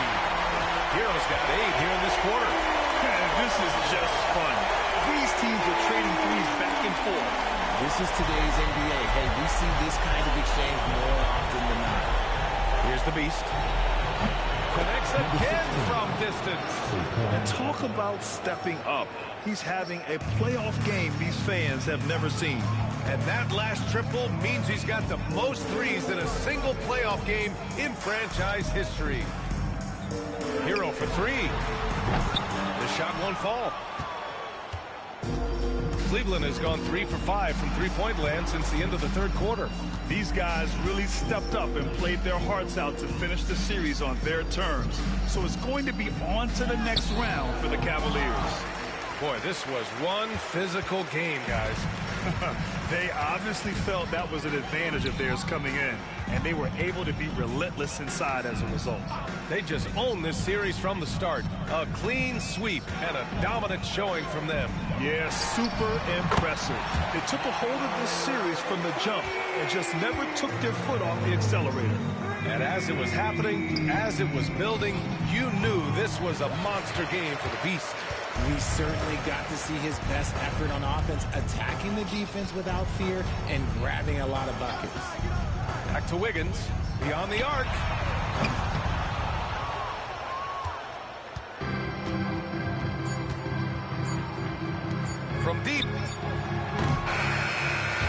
Hero's got 8 here in this quarter. Man, this is just fun. These teams are trading threes back and forth. This is today's NBA. Hey, we see this kind of exchange more often than not. Here's the Beast. Connects again from distance. And talk about stepping up. He's having a playoff game these fans have never seen. And that last triple means he's got the most threes in a single playoff game in franchise history. Hero for 3. The shot won't fall. Cleveland has gone 3 for 5 from three-point land since the end of the third quarter. These guys really stepped up and played their hearts out to finish the series on their terms. So it's going to be on to the next round for the Cavaliers. Boy, this was one physical game, guys. They obviously felt that was an advantage of theirs coming in, and they were able to be relentless inside as a result. They just owned this series from the start. A clean sweep and a dominant showing from them. Yeah, super impressive. They took a hold of this series from the jump and just never took their foot off the accelerator. And as it was happening, as it was building, you knew this was a monster game for the Beast. We certainly got to see his best effort on offense, attacking the defense without fear and grabbing a lot of buckets. Back to Wiggins, beyond the arc. From deep.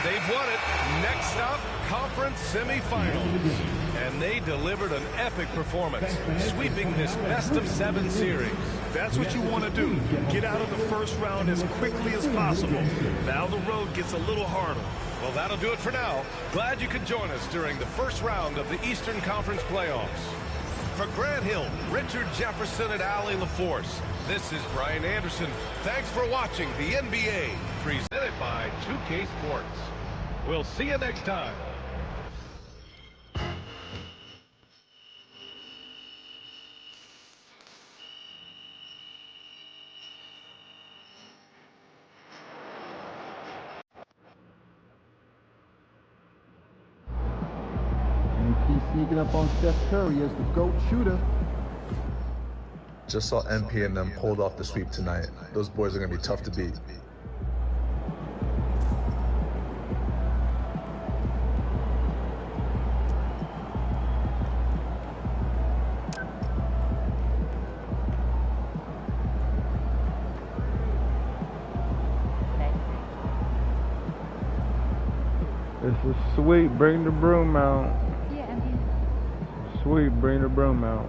They've won it. Next up, conference semifinals. And they delivered an epic performance, sweeping this best-of-7 series. That's what you want to do. Get out of the first round as quickly as possible. Now the road gets a little harder. Well, that'll do it for now. Glad you could join us during the first round of the Eastern Conference playoffs. For Grant Hill, Richard Jefferson, and Allie LaForce, this is Brian Anderson. Thanks for watching the NBA, presented by 2K Sports. We'll see you next time. Sneaking up on Steph Curry as the GOAT shooter. Just saw MP and them pulled off the sweep tonight. Those boys are going to be tough to beat. It's a sweep. Bring the broom out. Sweet, bring the broom out.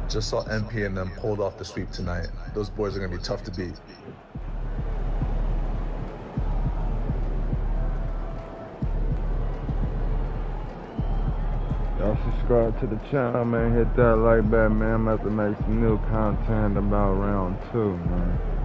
Just saw MP and them pulled off the sweep tonight. Those boys are going to be tough to beat. Y'all subscribe to the channel, man. Hit that like button, man. I'm about to make some new content about round 2, man.